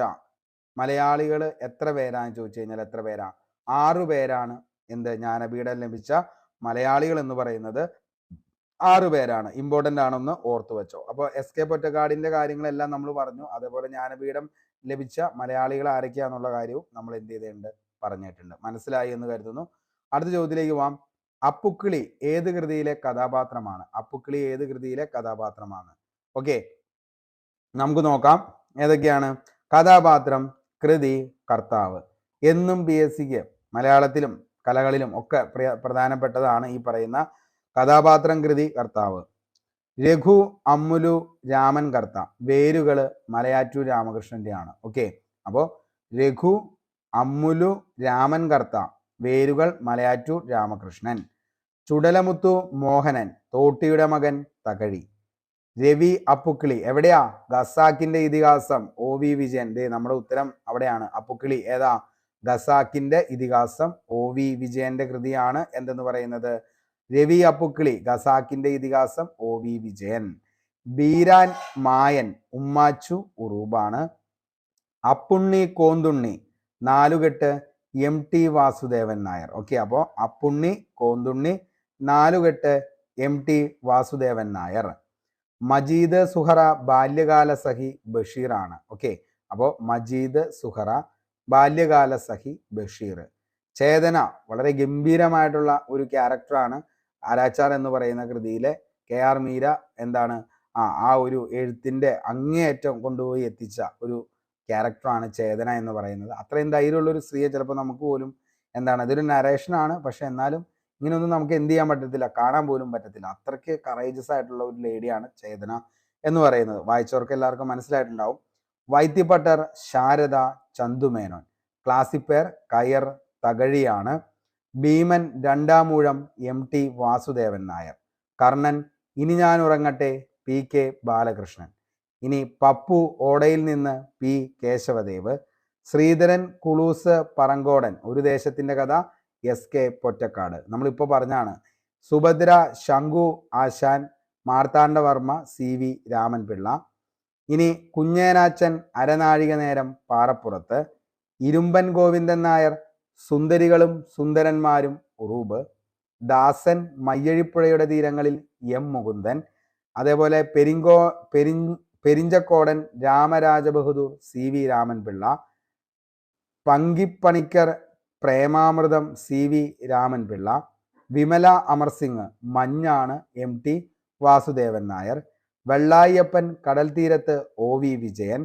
മലയാളികൾ എത്ര പേരാന്ന് ചോദിച്ചു കഴിഞ്ഞാൽ എത്ര പേരാ? 6 പേരാണ് ജ്ഞാനപീഠം ലഭിച്ച മലയാളികൾ എന്ന് പറയുന്നത് 6 പേരാണ്. ഇമ്പോർട്ടൻ്റ് ആണെന്ന് ഓർത്തു വെച്ചോ. അപ്പോൾ എസ്.കെ. പൊറ്റക്കാടിന്റെ കാര്യങ്ങളെല്ലാം നമ്മൾ പറഞ്ഞു. അതേപോലെ ജ്ഞാനപീഠം ലഭിച്ച മലയാളികൾ ആരൊക്കെയാണെന്നുള്ള കാര്യവും നമ്മൾ എന്ത് ചെയ്തിട്ടുണ്ട്? പറഞ്ഞിട്ടുണ്ട്. മനസ്സിലായി എന്ന് കരുതുന്നു. അടുത്ത ചോദ്യത്തിലേക്ക് പോവാം. അപ്പുക്കിളി ഏത് കൃതിയിലെ കഥാപാത്രമാണ്? അപ്പുക്കിളി ഏത് കൃതിയിലെ കഥാപാത്രമാണ്? ഓക്കെ, നമുക്ക് നോക്കാം ഏതൊക്കെയാണ് കഥാപാത്രം, കൃതി, കർത്താവ്. എന്നും PSCക്ക് മലയാളത്തിലും കലകളിലും ഒക്കെ പ്രധാനപ്പെട്ടതാണ് ഈ പറയുന്ന കഥാപാത്രം, കൃതി, കർത്താവ്. രഘു, അമ്മുലു, രാമൻ കർത്ത. വേരുകൾ മലയാറ്റൂർ രാമകൃഷ്ണന്റെ ആണ്. ഓക്കെ, അപ്പോൾ രഘു, അമ്മുലു, രാമൻ കർത്ത. വേരുകൾ മലയാറ്റൂർ രാമകൃഷ്ണൻ. ചുടലമുത്തു മോഹനൻ, തോട്ടിയുടെ മകൻ, തകഴി. രവി അപ്പുക്കിളി എവിടെയാ? ഖസാക്കിന്റെ ഇതിഹാസം, OV വിജയൻ. നമ്മുടെ ഉത്തരം അവിടെയാണ്. അപ്പുക്കിളി ഏതാ? ഖസാക്കിന്റെ ഇതിഹാസം, OV വിജയന്റെ കൃതിയാണ് എന്തെന്ന് പറയുന്നത്? രവി അപ്പുക്കിളി, ഖസാക്കിന്റെ ഇതിഹാസം, OV വിജയൻ. ബീരാൻ മായൻ, ഉമ്മാച്ചു ഉറൂബാണ്. അപ്പുണ്ണി കോന്തുണ്ണി, നാലുകെട്ട്, MT വാസുദേവൻ നായർ. ഓക്കെ, അപ്പോൾ അപ്പുണ്ണി കോന്തുണ്ണി, നാലുകെട്ട്, MT വാസുദേവൻ നായർ. മജീദ് സുഹറ, ബാല്യകാല സഖി, ബഷീറാണ്. ഓക്കെ, അപ്പോൾ മജീദ് സുഹറ, ബാല്യകാല സഖി, ബഷീർ. ചേതന വളരെ ഗംഭീരമായിട്ടുള്ള ഒരു ക്യാരക്ടറാണ്. ആരാച്ചാർ എന്ന് പറയുന്ന കൃതിയിലെ KR മീര ആ ഒരു എഴുത്തിന്റെ അങ്ങേയറ്റം കൊണ്ടുപോയി എത്തിച്ച ഒരു ക്യാരക്ടറാണ് ചേതന എന്ന് പറയുന്നത്. അത്രയും ധൈര്യമുള്ള ഒരു സ്ത്രീയെ ചിലപ്പോൾ നമുക്ക് പോലും അതൊരു നരേഷനാണ്, പക്ഷെ എന്നാലും ഇങ്ങനെയൊന്നും നമുക്ക് എന്ത് ചെയ്യാൻ പറ്റത്തില്ല, കാണാൻ പോലും പറ്റത്തില്ല. അത്രയ്ക്ക് കറേജസ് ആയിട്ടുള്ള ഒരു ലേഡിയാണ് ചേതന എന്ന് പറയുന്നത്. വായിച്ചവർക്ക് എല്ലാവർക്കും മനസ്സിലായിട്ടുണ്ടാവും. വൈദ്യപട്ടർ, ശാരദ, ചന്തുമേനോൻ. ക്ലാസിക് പേർ കയർ, തകഴിയാണ്. ഭീമൻ രണ്ടാമൂഴം MT വാസുദേവൻ നായർ. കർണൻ ഇനി ഞാൻ ഉറങ്ങട്ടെ PK ബാലകൃഷ്ണൻ. ഇനി പപ്പു ഓടയിൽ നിന്ന് P കേശവദേവ്. ശ്രീധരൻ കുളൂസ് പറങ്കോടൻ ഒരു ദേശത്തിൻ്റെ കഥ SK പൊറ്റക്കാട്. നമ്മളിപ്പോൾ പറഞ്ഞാണ്. സുഭദ്ര ശംഖു ആശാൻ മാർത്താണ്ഡവർമ്മ CV രാമൻപിള്ള. ഇനി കുഞ്ഞേനാച്ചൻ അരനാഴിക നേരം പാറപ്പുറത്ത്. ഇരുമ്പൻ ഗോവിന്ദൻ നായർ സുന്ദരികളും സുന്ദരന്മാരും ഉറൂബ്. ദാസൻ മയ്യഴിപ്പുഴയുടെ തീരങ്ങളിൽ മുകുന്ദൻ. അതേപോലെ പെരിഞ്ചക്കോടൻ രാമരാജബഹദൂർ CV Raman Pillai. പങ്കിപ്പണിക്കർ Premamritham CV Raman Pillai. Vimala Amar Singh മഞ്ഞാണ് MT Vasudevan Nair. Vellayappan കടൽ തീരത്ത് OV വിജയൻ.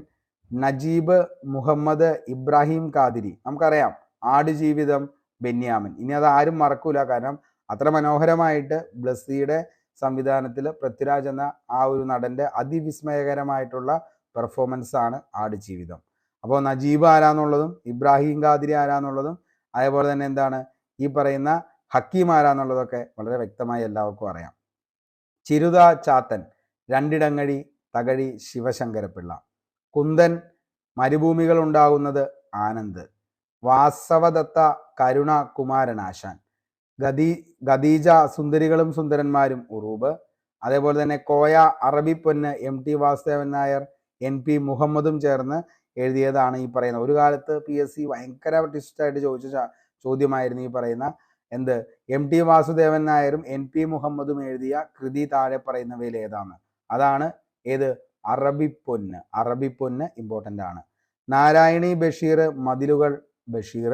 നജീബ് മുഹമ്മദ് ഇബ്രാഹിം ഖാദിരി. നമുക്കറിയാം ആടുജീവിതം ബെന്യാമിൻ. ഇനി അത് ആരും മറക്കൂല, കാരണം അത്ര മനോഹരമായിട്ട് ബ്ലസ്സിയുടെ സംവിധാനത്തിൽ പൃഥ്വിരാജ് എന്ന ആ ഒരു നടൻ്റെ അതിവിസ്മയകരമായിട്ടുള്ള പെർഫോമൻസ് ആണ് ആടുജീവിതം. അപ്പോൾ നജീബ് ആരാന്നുള്ളതും ഇബ്രാഹിം ഖാദിരി ആരാന്നുള്ളതും അതേപോലെ തന്നെ എന്താണ് ഈ പറയുന്ന ഹക്കീം ആരാന്നുള്ളതൊക്കെ വളരെ വ്യക്തമായി എല്ലാവർക്കും അറിയാം. ചിരുത ചാത്തൻ രണ്ടിടങ്ങഴി തകഴി ശിവശങ്കരപ്പിള്ള. കുന്ദൻ മരുഭൂമികൾ ഉണ്ടാകുന്നത് ആനന്ദ്. വാസവദത്ത കരുണ കുമാരനാശാൻ. ഖദീജ സുന്ദരികളും സുന്ദരന്മാരും ഉറൂബ്. അതേപോലെ തന്നെ കോയ അറബിപ്പൊന്ന് MT വാസുദേവൻ നായർ NP മുഹമ്മദും ചേർന്ന് എഴുതിയതാണ് ഈ പറയുന്ന. ഒരു കാലത്ത് PSC ഭയങ്കര ട്വിസ്റ്റായിട്ട് ചോദിച്ച ചോദ്യമായിരുന്നു ഈ പറയുന്ന MT വാസുദേവൻ നായരും NP മുഹമ്മദും എഴുതിയ കൃതി താഴെ പറയുന്നവയിൽ ഏതാണ്? അതാണ് ഏത്? അറബിപ്പൊന്ന്. അറബിപ്പൊന്ന് ഇമ്പോർട്ടൻ്റ് ആണ്. നാരായണി ബഷീർ മതിലുകൾ ബഷീർ.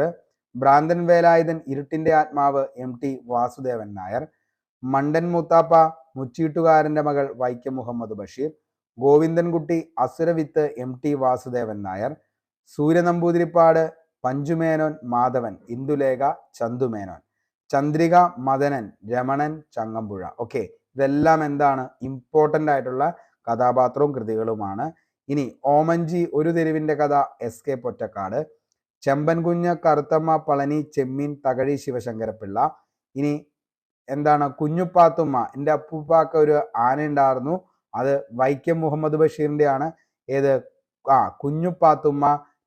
ഭ്രാന്തൻ വേലായുധൻ ഇരുട്ടിൻ്റെ ആത്മാവ് MT വാസുദേവൻ നായർ. മണ്ടൻ മുത്താപ്പ മുച്ചീട്ടുകാരൻ്റെ മകൾ വൈക്കം മുഹമ്മദ് ബഷീർ. ഗോവിന്ദൻകുട്ടി അസുരവിത്ത് MT വാസുദേവൻ നായർ. സൂര്യനമ്പൂതിരിപ്പാട് പഞ്ചുമേനോൻ മാധവൻ. ഇന്ദുലേഖ ചന്തുമേനോൻ. ചന്ദ്രിക മദനൻ രമണൻ ചങ്ങമ്പുഴ. ഓക്കെ, ഇതെല്ലാം എന്താണ്? ഇമ്പോർട്ടൻ്റ് ആയിട്ടുള്ള കഥാപാത്രവും കൃതികളുമാണ്. ഇനി ഓമഞ്ചി ഒരു തെരുവിൻ്റെ കഥ SK പൊറ്റക്കാട്. ചെമ്പൻകുഞ്ഞ് കറുത്തമ്മ പളനി ചെമ്മീൻ തകഴി ശിവശങ്കരപ്പിള്ള. ഇനി എന്താണ്? കുഞ്ഞുപ്പാത്തുമ്മ എൻ്റെ അപ്പൂപ്പാക്ക് ഒരു ആന ഉണ്ടായിരുന്നു, അത് വൈക്കം മുഹമ്മദ് ബഷീറിൻ്റെ ആണ്. ഏത്? കുഞ്ഞുപ്പാത്തുമ്മ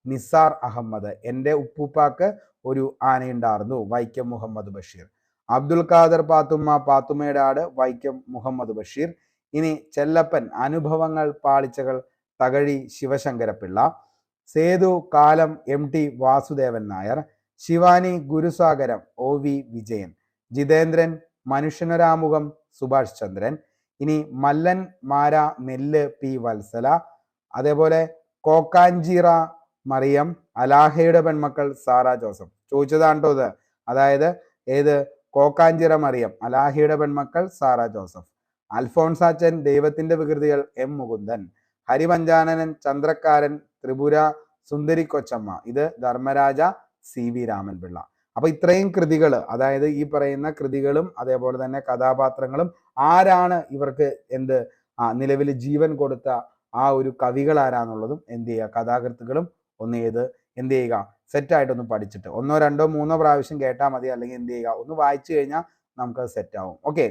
നിസാർ അഹമ്മദ്. എൻ്റെ ഉപ്പൂപ്പാക്ക് ഒരു ആനയുണ്ടായിരുന്നു, വൈക്കം മുഹമ്മദ് ബഷീർ. അബ്ദുൽ ഖാദർ പാത്തുമ്മ പാത്തുമ്മയുടെ ആട് വൈക്കം മുഹമ്മദ് ബഷീർ. ഇനി ചെല്ലപ്പൻ അനുഭവങ്ങൾ പാളിച്ചകൾ തകഴി ശിവശങ്കരപ്പിള്ള. സേതു കാലം MT വാസുദേവൻ നായർ. ശിവാനി ഗുരുസാഗരം OV വിജയൻ. ജിതേന്ദ്രൻ മനുഷ്യനൊരാമുഖം സുഭാഷ് ചന്ദ്രൻ. ഇനി മല്ലൻ മാര നെല്ല് P വത്സല. അതേപോലെ കോക്കാഞ്ചിറ മറിയം അലാഹയുടെ പെൺമക്കൾ സാറ ജോസഫ്. ചോദിച്ചതാണ് കേട്ടോ ഇത്. അതായത് ഏത്? കോക്കാഞ്ചിറ മറിയം അലാഹയുടെ പെൺമക്കൾ സാറ ജോസഫ്. അൽഫോൺസാച്ചൻ ദൈവത്തിന്റെ വികൃതികൾ മുകുന്ദൻ. ഹരിപഞ്ചാനനൻ ചന്ദ്രക്കാരൻ ത്രിപുര സുന്ദരി കൊച്ചമ്മ. ഇത് ധർമ്മരാജ CV രാമൻപിള്ള. അപ്പൊ ഇത്രയും കൃതികൾ, അതായത് ഈ പറയുന്ന കൃതികളും അതേപോലെ തന്നെ കഥാപാത്രങ്ങളും ആരാണ് ഇവർക്ക് നിലവിൽ ജീവൻ കൊടുത്ത ആ ഒരു കവികൾ ആരാന്നുള്ളതും കഥാകൃത്തുക്കളും എന്ത് ചെയ്യുക സെറ്റായിട്ടൊന്ന് പഠിച്ചിട്ട് 1, 2, 3 പ്രാവശ്യം കേട്ടാൽ മതി. അല്ലെങ്കിൽ ഒന്ന് വായിച്ചു കഴിഞ്ഞാൽ നമുക്കത് സെറ്റാവും. ഓക്കെ,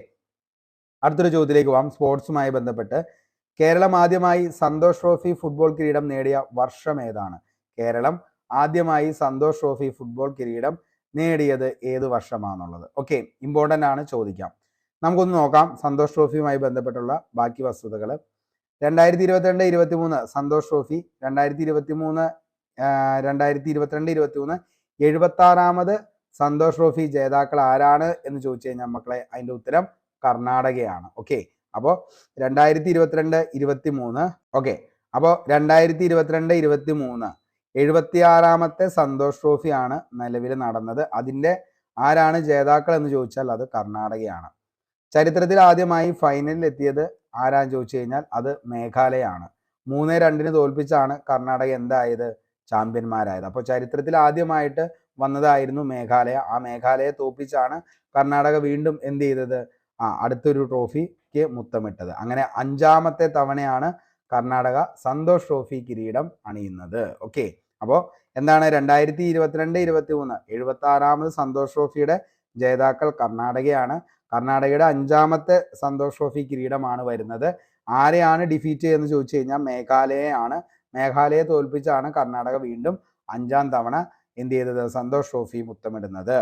അടുത്തൊരു ചോദ്യത്തിലേക്ക് പോകാം. സ്പോർട്സുമായി ബന്ധപ്പെട്ട് കേരളം ആദ്യമായി സന്തോഷ് ട്രോഫി ഫുട്ബോൾ കിരീടം നേടിയ വർഷം ഏതാണ്? കേരളം ആദ്യമായി സന്തോഷ് ട്രോഫി ഫുട്ബോൾ കിരീടം നേടിയത് ഏത് വർഷമാണെന്നുള്ളത്. ഓക്കെ, ഇമ്പോർട്ടൻ്റ് ആണ്, ചോദിക്കാം. നമുക്കൊന്ന് നോക്കാം സന്തോഷ് ട്രോഫിയുമായി ബന്ധപ്പെട്ടുള്ള ബാക്കി വസ്തുതകൾ. 2022-23 സന്തോഷ് ട്രോഫി, 2022-23 76ാമത് സന്തോഷ് ട്രോഫി ജേതാക്കൾ ആരാണ് എന്ന് ചോദിച്ചു കഴിഞ്ഞാൽ മക്കളെ അതിൻ്റെ ഉത്തരം കർണാടകയാണ്. ഓക്കെ, അപ്പോൾ 2022-23 ഓക്കെ, അപ്പോൾ 2022-23 76ാമത്തെ സന്തോഷ് ട്രോഫി ആണ് നിലവിൽ നടന്നത്. അതിൻ്റെ ആരാണ് ജേതാക്കൾ എന്ന് ചോദിച്ചാൽ അത് കർണാടകയാണ്. ചരിത്രത്തിൽ ആദ്യമായി ഫൈനലിൽ എത്തിയത് ആരാന്ന് ചോദിച്ചു കഴിഞ്ഞാൽ അത് മേഘാലയാണ്. 3-2 തോൽപ്പിച്ചാണ് കർണാടക എന്തായത്? ചാമ്പ്യന്മാരായത്. അപ്പോൾ ചരിത്രത്തിൽ ആദ്യമായിട്ട് വന്നതായിരുന്നു മേഘാലയ. ആ മേഘാലയെ തോൽപ്പിച്ചാണ് കർണാടക വീണ്ടും എന്ത് ചെയ്തത്? അടുത്തൊരു ട്രോഫിക്ക് മുത്തമിട്ടത്. അങ്ങനെ 5ാമത്തെ തവണയാണ് കർണാടക സന്തോഷ് ട്രോഫി കിരീടം അണിയുന്നത്. ഓക്കെ, അപ്പോൾ എന്താണ് 2022-23 76ാമത് സന്തോഷ് ട്രോഫിയുടെ ജേതാക്കൾ കർണാടകയാണ്. കർണാടകയുടെ 5ാമത്തെ സന്തോഷ് ട്രോഫി കിരീടമാണ് വരുന്നത്. ആരെയാണ് ഡിഫീറ്റ് ചെയ്തെന്ന് ചോദിച്ചു കഴിഞ്ഞാൽ മേഘാലയയാണ്. മേഘാലയെ തോൽപ്പിച്ചാണ് കർണാടക വീണ്ടും 5ാം തവണ എന്ത് ചെയ്തത് സന്തോഷ് ട്രോഫി മുത്തമിടുന്നത്.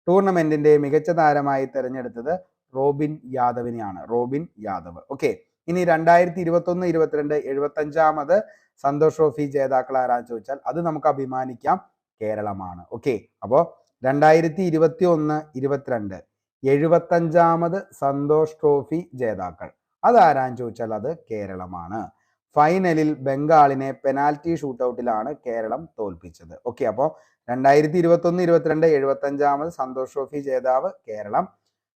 ടൂർണമെന്റിന്റെ മികച്ച താരമായി തെരഞ്ഞെടുത്തത് റോബിൻ യാദവിനെയാണ്. റോബിൻ യാദവ്. ഓക്കെ, ഇനി 2021-22 75ാമത് സന്തോഷ് ട്രോഫി ജേതാക്കൾ ആരാന്ന് ചോദിച്ചാൽ അത് നമുക്ക് അഭിമാനിക്കാം, കേരളമാണ്. ഓക്കെ, അപ്പോൾ 2021-22 75ാമത് സന്തോഷ് ട്രോഫി ജേതാക്കൾ അതാരാന്ന് ചോദിച്ചാൽ അത് കേരളമാണ്. ഫൈനലിൽ ബംഗാളിനെ പെനാൽറ്റി ഷൂട്ടൗട്ടിലാണ് കേരളം തോൽപ്പിച്ചത്. ഓക്കെ, അപ്പോൾ 2021-22 75ാമത് സന്തോഷ് ട്രോഫി ജേതാവ് കേരളം.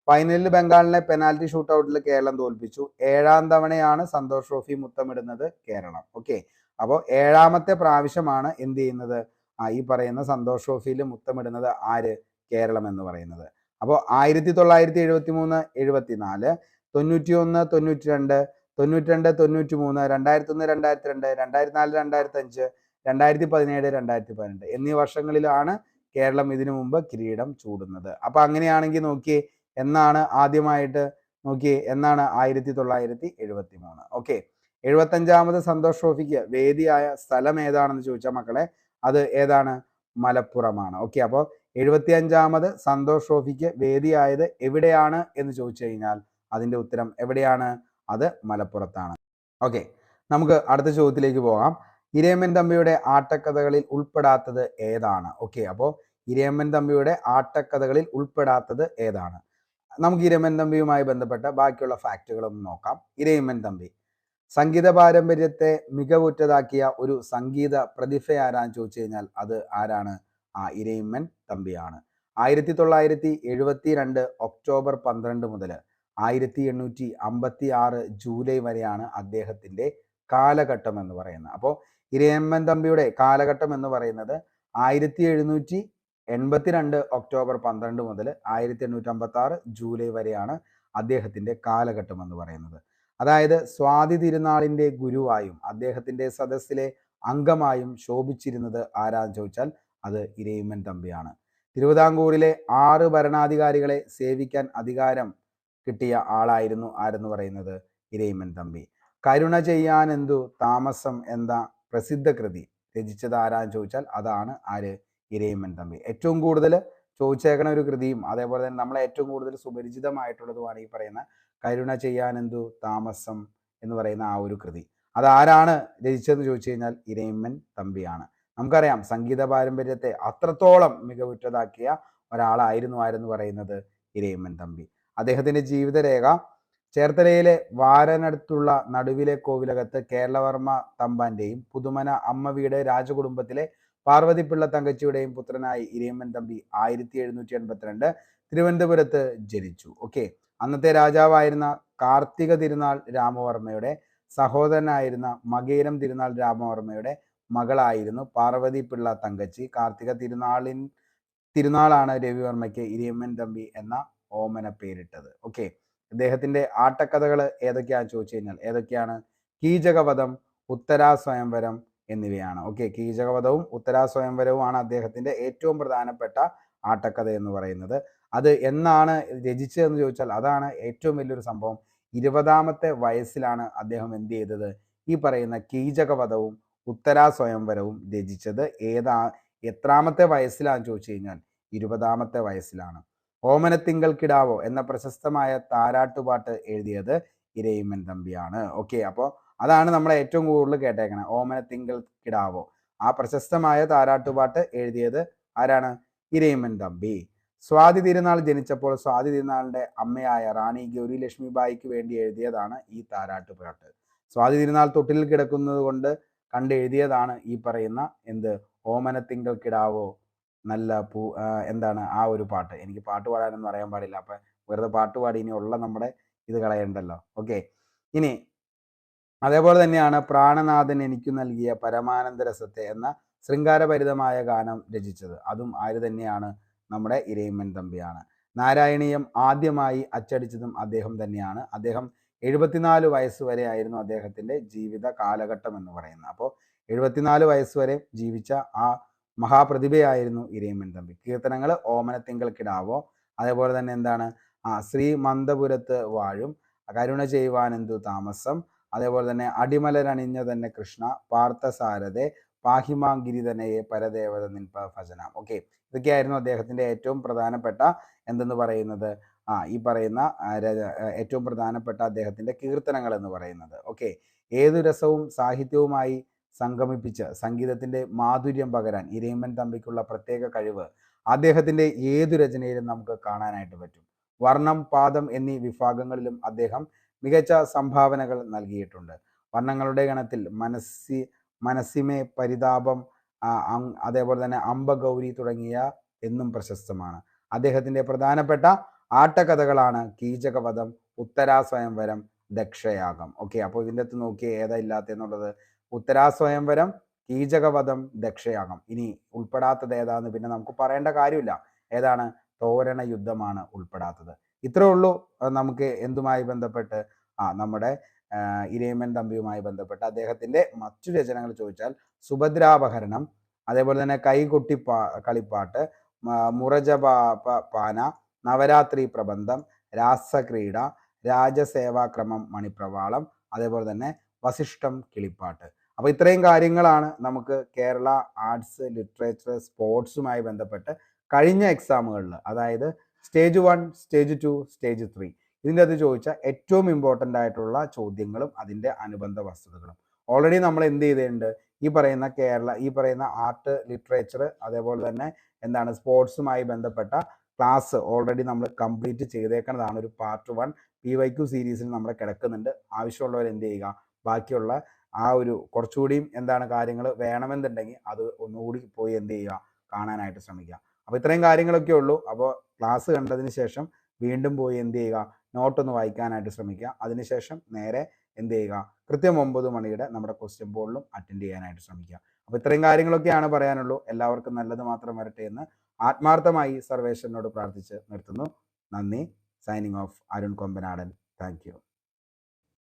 ഫൈനലിൽ ബംഗാളിനെ പെനാൽറ്റി ഷൂട്ടൗട്ടിൽ കേരളം തോൽപ്പിച്ചു. 7ാം തവണയാണ് സന്തോഷ് ട്രോഫി മുത്തമിടുന്നത് കേരളം. ഓക്കെ, അപ്പോൾ 7ാമത്തെ പ്രാവശ്യമാണ് എന്ത് ചെയ്യുന്നത് ഈ പറയുന്ന സന്തോഷ് ട്രോഫിയിൽ മുത്തമിടുന്നത് ആര്? കേരളം എന്ന് പറയുന്നത്. അപ്പോൾ 1973, 74, 91, 92, 92, 93, 2001, 2002, 2004, 2005, 2017, 2018 എന്നീ വർഷങ്ങളിലാണ് കേരളം ഇതിനു മുമ്പ് കിരീടം ചൂടുന്നത്. അപ്പൊ അങ്ങനെയാണെങ്കിൽ നോക്കിയേ, എന്നാണ് ആദ്യമായിട്ട് നോക്കിയേ, എന്നാണ് 1973. ഓക്കെ, 75ാമത് സന്തോഷ് ട്രോഫിക്ക് വേദിയായ സ്ഥലം ഏതാണെന്ന് ചോദിച്ചാൽ മക്കളെ അത് ഏതാണ്? മലപ്പുറമാണ്. ഓക്കെ, അപ്പോൾ 75ാമത് സന്തോഷ് ട്രോഫിക്ക് വേദിയായത് എവിടെയാണ് എന്ന് ചോദിച്ചു കഴിഞ്ഞാൽ അതിന്റെ ഉത്തരം എവിടെയാണ്? അത് മലപ്പുറത്താണ്. ഓക്കെ, നമുക്ക് അടുത്ത ചോദ്യത്തിലേക്ക് പോകാം. ഇരയമ്മൻ തമ്പിയുടെ ആട്ടക്കഥകളിൽ ഉൾപ്പെടാത്തത് ഏതാണ്? ഓക്കെ, അപ്പോൾ ഇരയമ്മൻ തമ്പിയുടെ ആട്ടക്കഥകളിൽ ഉൾപ്പെടാത്തത് ഏതാണ്? നമുക്ക് ഇരയമ്മൻ തമ്പിയുമായി ബന്ധപ്പെട്ട ബാക്കിയുള്ള ഫാക്റ്റുകളൊന്നും നോക്കാം. ഇരയമ്മൻ തമ്പി സംഗീത പാരമ്പര്യത്തെ മികവുറ്റതാക്കിയ ഒരു സംഗീത പ്രതിഭ ആരാന്ന് ചോദിച്ചു കഴിഞ്ഞാൽ അത് ആരാണ്? ഇരയിമ്മൻ തമ്പിയാണ്. 1972 ഒക്ടോബർ 12 മുതൽ 1856 ജൂലൈ വരെയാണ് അദ്ദേഹത്തിന്റെ കാലഘട്ടം എന്ന് പറയുന്നത്. അപ്പോൾ ഇരയമ്മൻ തമ്പിയുടെ കാലഘട്ടം എന്ന് പറയുന്നത് 1782 ഒക്ടോബർ 12 മുതൽ 1856 ജൂലൈ വരെയാണ് അദ്ദേഹത്തിന്റെ കാലഘട്ടം എന്ന് പറയുന്നത്. അതായത് സ്വാതി തിരുനാളിന്റെ ഗുരുവായും അദ്ദേഹത്തിന്റെ സദസ്സിലെ അംഗമായും ശോഭിച്ചിരുന്നത് ആരാന്ന് ചോദിച്ചാൽ അത് ഇരയിമ്മൻ തമ്പിയാണ്. തിരുവിതാംകൂറിലെ 6 ഭരണാധികാരികളെ സേവിക്കാൻ അധികാരം കിട്ടിയ ആളായിരുന്നു ആരെന്ന് പറയുന്നത് ഇരയിമ്മൻ തമ്പി. കരുണ ചെയ്യാനെന്തു താമസം എന്ന പ്രസിദ്ധ കൃതി രചിച്ചത് ആരാന്ന് ചോദിച്ചാൽ അതാണ് ആര്? ഇരയിമ്മൻ തമ്പി. ഏറ്റവും കൂടുതൽ ചോദിച്ചേക്കണ ഒരു കൃതിയും അതേപോലെ തന്നെ നമ്മളെ ഏറ്റവും കൂടുതൽ സുപരിചിതമായിട്ടുള്ളതുമാണ് ഈ പറയുന്ന കരുണ ചെയ്യാനെന്തു താമസം എന്ന് പറയുന്ന ആ ഒരു കൃതി. അതാരാണ് രചിച്ചതെന്ന് ചോദിച്ചു കഴിഞ്ഞാൽ ഇരയിമ്മൻ തമ്പിയാണ്. നമുക്കറിയാം സംഗീത പാരമ്പര്യത്തെ അത്രത്തോളം മികവുറ്റതാക്കിയ ഒരാളായിരുന്നു ആരെന്ന് പറയുന്നത് ഇരയിമ്മൻ തമ്പി. അദ്ദേഹത്തിന്റെ ജീവിതരേഖ ചേർത്തലയിലെ വാരനടുത്തുള്ള നടുവിലെ കോവിലകത്ത് കേരളവർമ്മ തമ്പാന്റെയും പുതുമന അമ്മ വീട് രാജകുടുംബത്തിലെ പാർവതിപ്പിള്ള തങ്കച്ചിയുടെയും പുത്രനായി ഇരയിമ്മൻ തമ്പി 1782 തിരുവനന്തപുരത്ത് ജനിച്ചു. ഓക്കെ, അന്നത്തെ രാജാവായിരുന്ന കാർത്തിക തിരുനാൾ രാമവർമ്മയുടെ സഹോദരനായിരുന്ന മകേരം തിരുനാൾ രാമവർമ്മയുടെ മകളായിരുന്നു പാർവതി പിള്ള തങ്കച്ചി. കാർത്തിക തിരുനാളാണ് രവിവർമ്മയ്ക്ക് ഇരയിമ്മൻ തമ്പി എന്ന ഓമന പേരിട്ടത്. ഓക്കെ, അദ്ദേഹത്തിന്റെ ആട്ടക്കഥകൾ ഏതൊക്കെയാണെന്ന് ചോദിച്ചു കഴിഞ്ഞാൽ ഏതൊക്കെയാണ്? കീചകവധം, ഉത്തരാ സ്വയംവരം എന്നിവയാണ്. ഓക്കെ, കീചകവധവും ഉത്തരാ സ്വയംവരവും ആണ് അദ്ദേഹത്തിന്റെ ഏറ്റവും പ്രധാനപ്പെട്ട ആട്ടക്കഥ എന്ന് പറയുന്നത്. അത് എന്നാണ് രചിച്ചതെന്ന് ചോദിച്ചാൽ അതാണ് ഏറ്റവും വലിയൊരു സംഭവം. 20ാമത്തെ വയസ്സിലാണ് അദ്ദേഹം എന്ത് ചെയ്തത്? ഈ പറയുന്ന കീചകവധവും ഉത്തരാ സ്വയംവരവും രചിച്ചത്. എത്രാമത്തെ വയസ്സിലാന്ന് ചോദിച്ചു കഴിഞ്ഞാൽ 20ാമത്തെ വയസ്സിലാണ്. ഓമനത്തിങ്കൾ കിടാവോ എന്ന പ്രശസ്തമായ താരാട്ടുപാട്ട് എഴുതിയത് ഇരയിമ്മൻ തമ്പിയാണ്. ഓക്കെ, അപ്പോൾ അതാണ് നമ്മളെ ഏറ്റവും കൂടുതൽ കേട്ടേക്കണേ, ഓമനത്തിങ്കൾ കിടാവോ. ആ പ്രശസ്തമായ താരാട്ടുപാട്ട് എഴുതിയത് ആരാണ്? ഇരയിമ്മൻ തമ്പി. സ്വാതി തിരുനാൾ ജനിച്ചപ്പോൾ സ്വാതി തിരുനാളിന്റെ അമ്മയായ റാണി ഗൗരി ലക്ഷ്മിബായിക്ക് വേണ്ടി എഴുതിയതാണ് ഈ താരാട്ടുപാട്ട്. സ്വാതി തിരുനാൾ തൊട്ടിലിൽ കിടക്കുന്നത് കൊണ്ട് കണ്ടെഴുതിയതാണ് ഈ പറയുന്ന ഓമനത്തിങ്കൾ കിടാവോ നല്ല എന്താണ് ആ ഒരു പാട്ട്. എനിക്ക് പാട്ട് പാടാനൊന്നും അറിയാൻ പാടില്ല, അപ്പൊ വെറുതെ പാട്ട് പാടി ഇനി ഉള്ള നമ്മുടെ ഇത് കളയണ്ടല്ലോ. ഓക്കെ, ഇനി അതേപോലെ തന്നെയാണ് പ്രാണനാഥൻ എനിക്കു നൽകിയ പരമാനന്ദ രസത്തെ എന്ന ശൃംഗാരഭരിതമായ ഗാനം രചിച്ചത്. അതും ആര് തന്നെയാണ്? നമ്മുടെ ഇരയിമ്മൻ തമ്പിയാണ്. നാരായണീയം ആദ്യമായി അച്ചടിച്ചതും അദ്ദേഹം തന്നെയാണ്. അദ്ദേഹം 74 വയസ്സ് വരെ ആയിരുന്നു അദ്ദേഹത്തിന്റെ ജീവിത കാലഘട്ടം എന്ന് പറയുന്നത്. അപ്പോൾ 74 വയസ്സ് വരെ ജീവിച്ച ആ മഹാപ്രതിഭയായിരുന്നു ഇരയിമ്മൻ തമ്പി. കീർത്തനങ്ങൾ ഓമനത്തിങ്കൾ കിടാവോ, അതേപോലെ തന്നെ എന്താണ് ശ്രീ മന്ദപുരത്ത് വാഴും, കരുണ ചെയ്യുവാനെന്തു താമസം, അതേപോലെ തന്നെ അടിമലരണിഞ്ഞ തന്നെ കൃഷ്ണ, പാർത്ഥസാരഥെ, പാഹിമാഗിരിതനയെ പരദേവത നിൻപ ഭജനാം. ഓക്കെ, ഇതൊക്കെയായിരുന്നു അദ്ദേഹത്തിന്റെ ഏറ്റവും പ്രധാനപ്പെട്ട എന്തെന്ന് പറയുന്നത് ഈ പറയുന്ന ഏറ്റവും പ്രധാനപ്പെട്ട അദ്ദേഹത്തിന്റെ കീർത്തനങ്ങൾ എന്ന് പറയുന്നത്. ഓക്കെ, ഏതു രസവും സാഹിത്യവുമായി സംഗമിപ്പിച്ച് സംഗീതത്തിന്റെ മാധുര്യം പകരാൻ ഇരയിമ്മൻ തമ്പിക്കുള്ള പ്രത്യേക കഴിവ് അദ്ദേഹത്തിന്റെ ഏതു രചനയിലും നമുക്ക് കാണാനായിട്ട് പറ്റും. വർണ്ണം, പാദം എന്നീ വിഭാഗങ്ങളിലും അദ്ദേഹം മികച്ച സംഭാവനകൾ നൽകിയിട്ടുണ്ട്. വർണ്ണങ്ങളുടെ ഗണത്തിൽ മനസ്സിമേ പരിതാപം, അതേപോലെ തന്നെ അംബഗൗരി തുടങ്ങിയ എന്നും പ്രശസ്തമാണ്. അദ്ദേഹത്തിന്റെ പ്രധാനപ്പെട്ട ആട്ടകഥകളാണ് കീചകവധം, ഉത്തരാസ്വയംവരം, ദക്ഷയാഗം. ഓക്കെ, അപ്പോൾ ഇതിൻ്റെ അകത്ത് നോക്കിയേ ഏതാ ഇല്ലാത്ത എന്നുള്ളത്. ഉത്തരാസ്വയംവരം, കീചകവധം, ദക്ഷയാഗം. ഇനി ഉൾപ്പെടാത്തത് ഏതാന്ന് പിന്നെ നമുക്ക് പറയേണ്ട കാര്യമില്ല. ഏതാണ്? തോരണ യുദ്ധമാണ് ഉൾപ്പെടാത്തത്. ഇത്രേ ഉള്ളൂ നമുക്ക് എന്തുമായി ബന്ധപ്പെട്ട് നമ്മുടെ ഇരയിമ്മൻ തമ്പിയുമായി ബന്ധപ്പെട്ട് അദ്ദേഹത്തിന്റെ മറ്റു രചനകൾ ചോദിച്ചാൽ സുഭദ്രാപഹരണം, അതേപോലെ തന്നെ കൈകൊട്ടി കളിപ്പാട്ട്, മുറജപാന, നവരാത്രി പ്രബന്ധം, രാസക്രീഡ, രാജസേവാക്രമം, മണിപ്രവാളം, അതേപോലെ തന്നെ വസിഷ്ഠം കിളിപ്പാട്ട്. അപ്പോൾ ഇത്രയും കാര്യങ്ങളാണ് നമുക്ക് കേരള ആർട്സ്, ലിറ്ററേച്ചർ, സ്പോർട്സുമായി ബന്ധപ്പെട്ട് കഴിഞ്ഞ എക്സാമുകളിൽ, അതായത് സ്റ്റേജ് 1, സ്റ്റേജ് 2, സ്റ്റേജ് 3 ഇതിൻ്റെ അത് ചോദിച്ച ഏറ്റവും ഇമ്പോർട്ടൻ്റ് ആയിട്ടുള്ള ചോദ്യങ്ങളും അതിൻ്റെ അനുബന്ധ വസ്തുതകളും ഓൾറെഡി നമ്മൾ എന്ത് ചെയ്തിട്ടുണ്ട്. ഈ പറയുന്ന ആർട്ട്, ലിറ്ററേച്ചർ, അതേപോലെ തന്നെ എന്താണ് സ്പോർട്സുമായി ബന്ധപ്പെട്ട ക്ലാസ് ഓൾറെഡി നമ്മൾ കംപ്ലീറ്റ് ചെയ്തേക്കുന്നതാണ്. ഒരു പാർട്ട് 1 PYQ സീരീസിൽ നമ്മൾ കിടക്കുന്നുണ്ട്. ആവശ്യമുള്ളവർ എന്ത് ചെയ്യുക, ബാക്കിയുള്ള ഒരു കുറച്ചുകൂടിയും എന്താണ് കാര്യങ്ങൾ വേണമെന്നുണ്ടെങ്കിൽ അത് ഒന്നുകൂടി പോയി എന്ത് ചെയ്യുക, കാണാനായിട്ട് ശ്രമിക്കുക. അപ്പോൾ ഇത്രയും കാര്യങ്ങളൊക്കെ ഉള്ളൂ. അപ്പോൾ ക്ലാസ് കണ്ടതിന് ശേഷം വീണ്ടും പോയി എന്ത് ചെയ്യുക, നോട്ടൊന്ന് വായിക്കാനായിട്ട് ശ്രമിക്കുക. അതിനുശേഷം നേരെ എന്ത് ചെയ്യുക, കൃത്യം 9 മണിയുടെ നമ്മുടെ ക്വസ്റ്റ്യൻ ബോർഡിലും അറ്റൻഡ് ചെയ്യാനായിട്ട് ശ്രമിക്കുക. അപ്പോൾ ഇത്രയും കാര്യങ്ങളൊക്കെയാണ് പറയാനുള്ളൂ. എല്ലാവർക്കും നല്ലത് മാത്രം വരട്ടെ എന്ന് ആത്മാർത്ഥമായി സർവേശ്വരനോട് പ്രാർത്ഥിച്ച് നിർത്തുന്നു. നന്ദി. Signing off, Arun Kombanadan. Thank you.